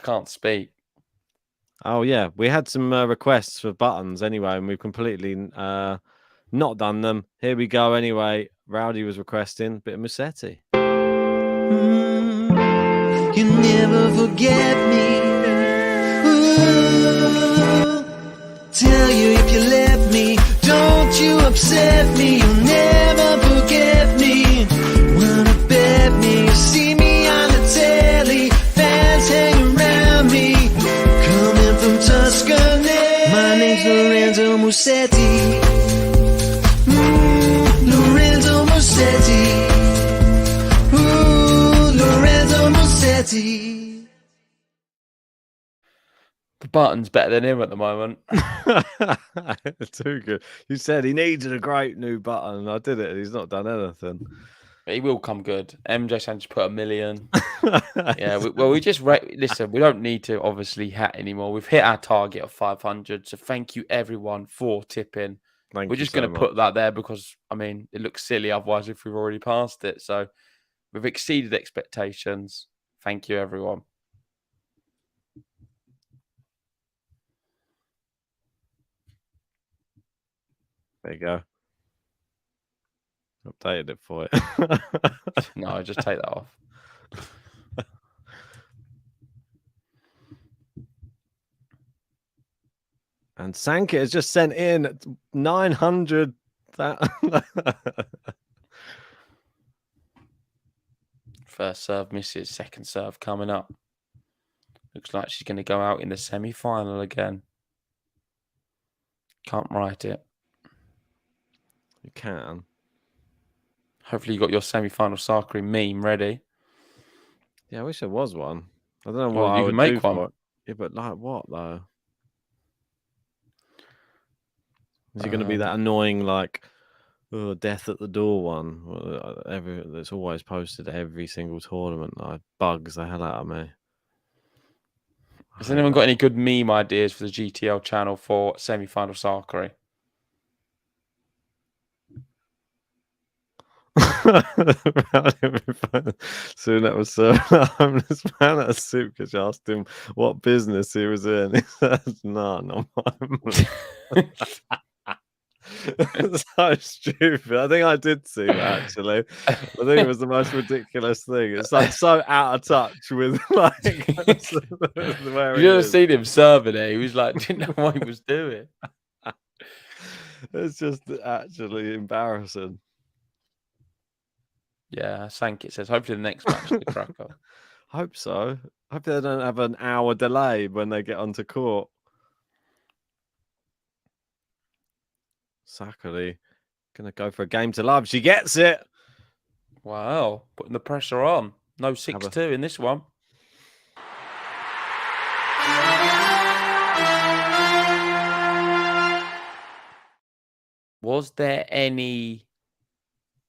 can't speak.
Oh yeah, we had some requests for buttons anyway, and we've completely not done them. Here we go anyway. Rowdy was requesting a bit of Musetti.
You never forget me. Ooh, tell you if you left me, don't you upset me. You'll never forget me. Wanna bet me, you see me on the telly, fans hang around me. Coming from Tuscany, my name's Lorenzo Musetti. Lorenzo Musetti. Ooh, Lorenzo Musetti.
The button's better than him at the moment.
Too good. You said he needed a great new button. I did it. He's not done anything.
But he will come good. MJ Sanchez put 1 million. Yeah, we just listen. We don't need to obviously hat anymore. We've hit our target of 500. So thank you everyone for tipping. We're just going to put that there because I mean it looks silly otherwise if we've already passed it. So we've exceeded expectations. Thank you everyone.
There you go. Updated it for you.
No, just take that off.
And Sankit has just sent in 900.
First serve misses, second serve coming up. Looks like she's going to go out in the semi-final again. Can't write it.
You can.
Hopefully you got your semi-final Sakkari meme ready.
Yeah, I wish there was one. I don't know
Well,
what I
you
would
can make
do for
one.
it. Yeah, but like what though? Is it going to be that annoying like death at the door one? That's always posted every single tournament. Like bugs the hell out of me.
Has anyone got any good meme ideas for the GTL channel for semi-final Sakkari?
Soon that was a homeless man at a soup kitchen asked him what business he was in. He said, "None, I'm homeless." So stupid. I think I did see that actually. I think it was the most ridiculous thing. It's like so out of touch with like where
You never seen him serving it. He was like, didn't know what he was doing.
It's just actually embarrassing.
Yeah, Sankit says, hopefully the next match is the cracker.
Hope so. Hope they don't have an hour delay when they get onto court. Sakkari gonna go for a game to love. She gets it.
Wow, putting the pressure on. No 6-2 in this one. Was there any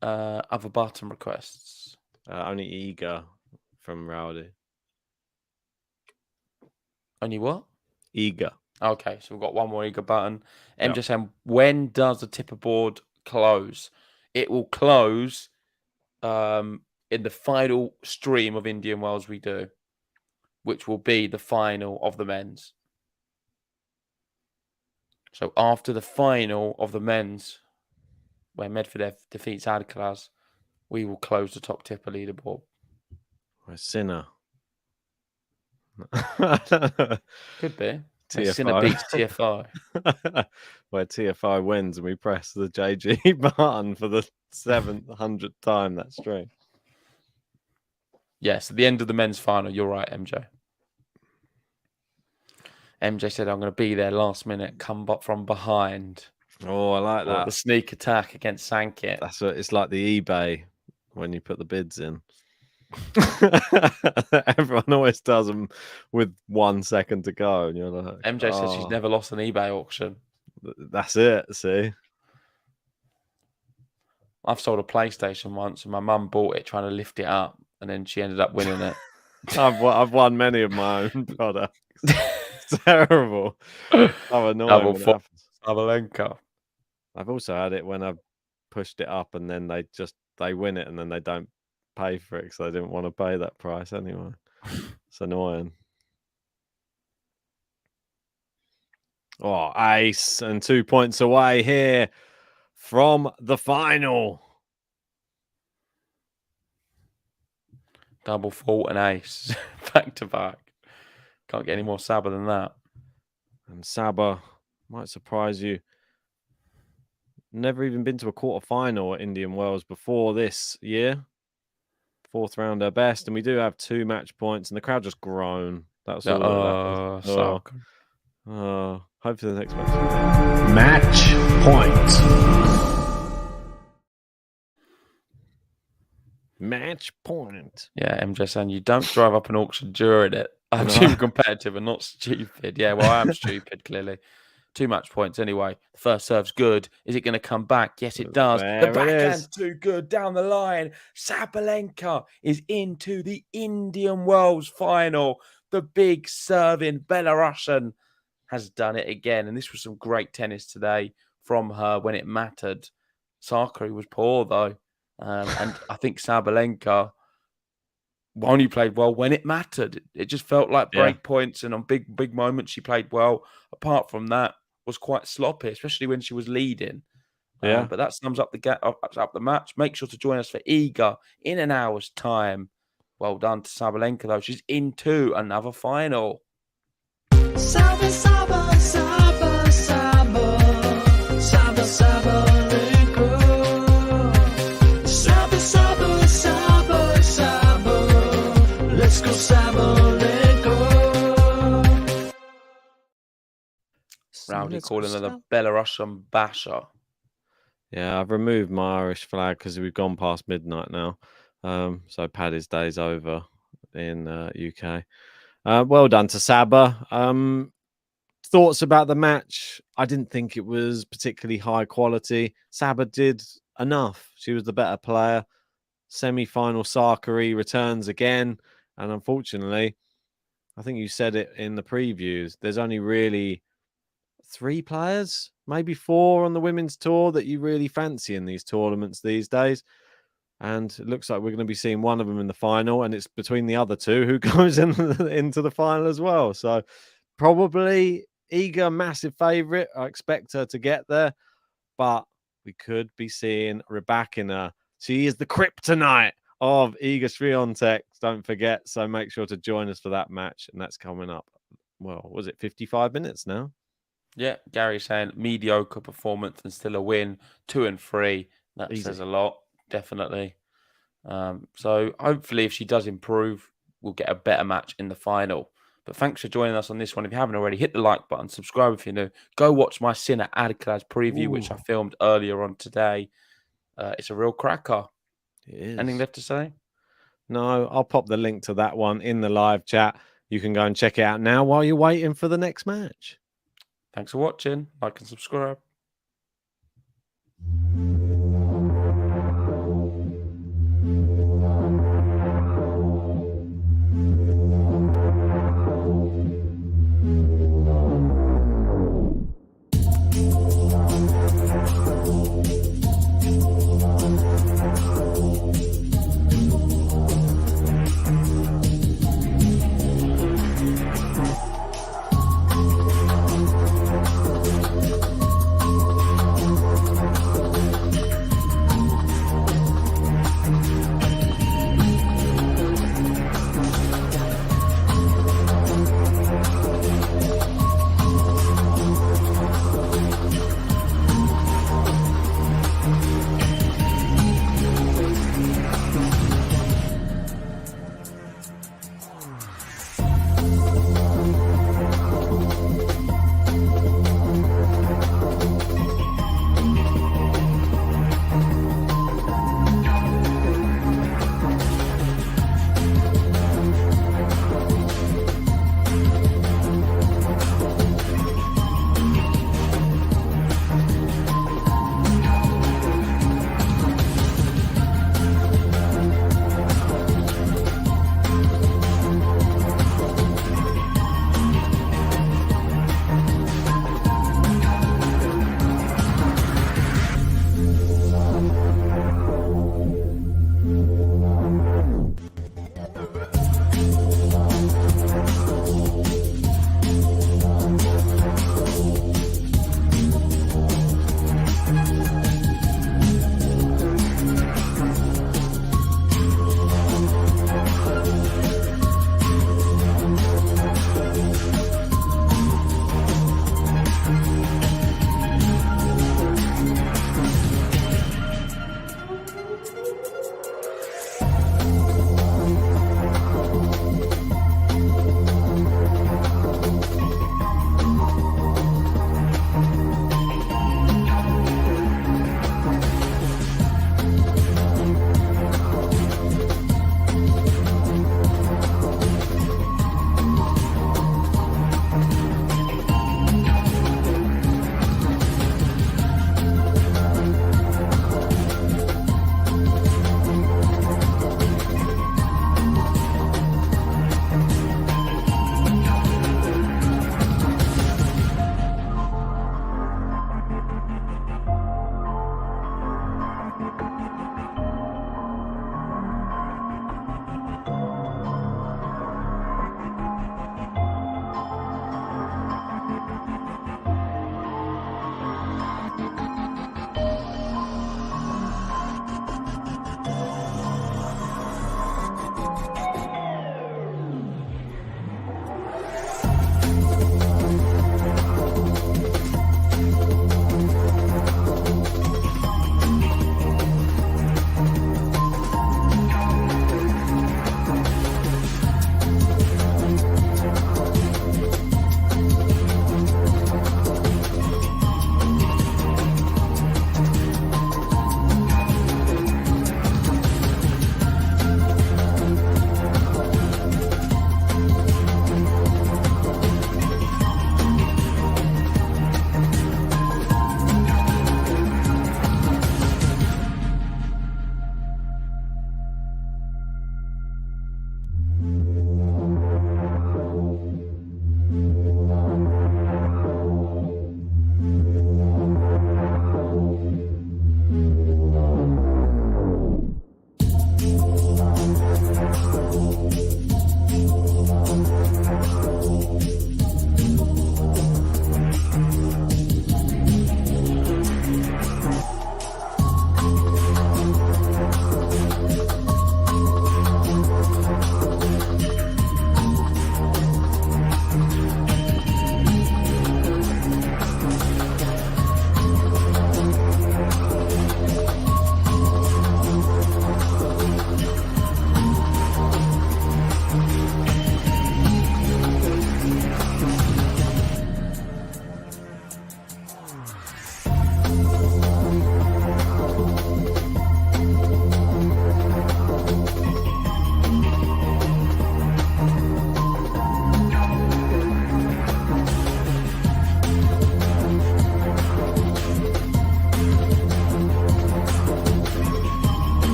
other button requests?
Only eager from Rowdy.
Only what?
Eager.
Okay, so we've got one more eager button. Just saying, when does the tipper board close? It will close in the final stream of Indian Wells we do, which will be the final of the men's. So after the final of the men's, where Medvedev defeats Alcaraz, we will close the top tipper leaderboard.
We're Sinner.
Could be.
TFI.
Sinner beats TFI.
Where TFI wins and we press the JG button for the 700th time that stream.
Yes, at the end of the men's final. You're right, MJ. MJ said, I'm going to be there last minute, come up from behind.
Oh, I like
Or
that.
the sneak attack against Sankit.
That's what it's like the eBay when you put the bids in. Everyone always does them with 1 second to go, and you're like,
MJ says she's never lost an eBay auction.
That's it. See,
I've sold a PlayStation once, and my mum bought it trying to lift it up, and then she ended up winning it.
I've won many of my own products. It's terrible. How annoying
Double
when it
four.
happens.
SABALENKA.
I've also had it when I've pushed it up and then they win it and then they don't pay for it because they didn't want to pay that price anyway. It's annoying. Oh, ace and 2 points away here from the final.
Double fault and ace. Back to back. Can't get any more Saba than that.
And Saba might surprise you. Never even been to a quarter-final at Indian Wells before this year. 4th round her best. And we do have 2 match points. And the crowd just groan. That's all that was. Hopefully the next match.
Match point.
Match point.
Yeah, MJ saying you don't drive up an auction during it. I'm too competitive and not stupid. Yeah, well, I am stupid, clearly. 2 match points anyway. The first serve's good. Is it going to come back? Yes, it does.
There
The backhand's too good down the line. Sabalenka is into the Indian Wells final. The big serving Belarusian has done it again. And this was some great tennis today from her when it mattered. Sakkari was poor, though. And I think Sabalenka only played well when it mattered. It just felt like break points, and on big moments she played well. Apart from that, was quite sloppy, especially when she was leading. But that sums up the match. Make sure to join us for Iga in an hour's time. Well done to Sabalenka, though. She's into another final.
Saba, Saba, Saba, Saba, Saba, Sabalenka. Saba, Saba, Saba, Saba, let's go Sabalenka.
Rowdy calling her the Belarusian basher.
Yeah, I've removed my Irish flag because we've gone past midnight now. So Paddy's day's over in UK. Well done to Saba. Thoughts about the match? I didn't think it was particularly high quality. Saba did enough. She was the better player. Semi-final Sakkari returns again. And unfortunately, I think you said it in the previews, there's only really 3 players, maybe 4 on the women's tour that you really fancy in these tournaments these days. And it looks like we're going to be seeing one of them in the final, and it's between the other 2 who goes into the final as well. So probably Iga, massive favourite. I expect her to get there, but we could be seeing Rybakina. She is the kryptonite of Iga Swiatek. Don't forget. So make sure to join us for that match, and that's coming up. Well, was it 55 minutes now?
Yeah, Gary saying mediocre performance and still a win. 2 and 3. That
Easy.
says a lot, definitely. So hopefully, if she does improve, we'll get a better match in the final. But thanks for joining us on this one. If you haven't already, hit the like button, subscribe if you're new. Go watch my Sinner Adkaz preview, which I filmed earlier on today. It's a real cracker.
It is.
Anything left to say?
No, I'll pop the link to that one in the live chat. You can go and check it out now while you're waiting for the next match.
Thanks for watching. Like and subscribe.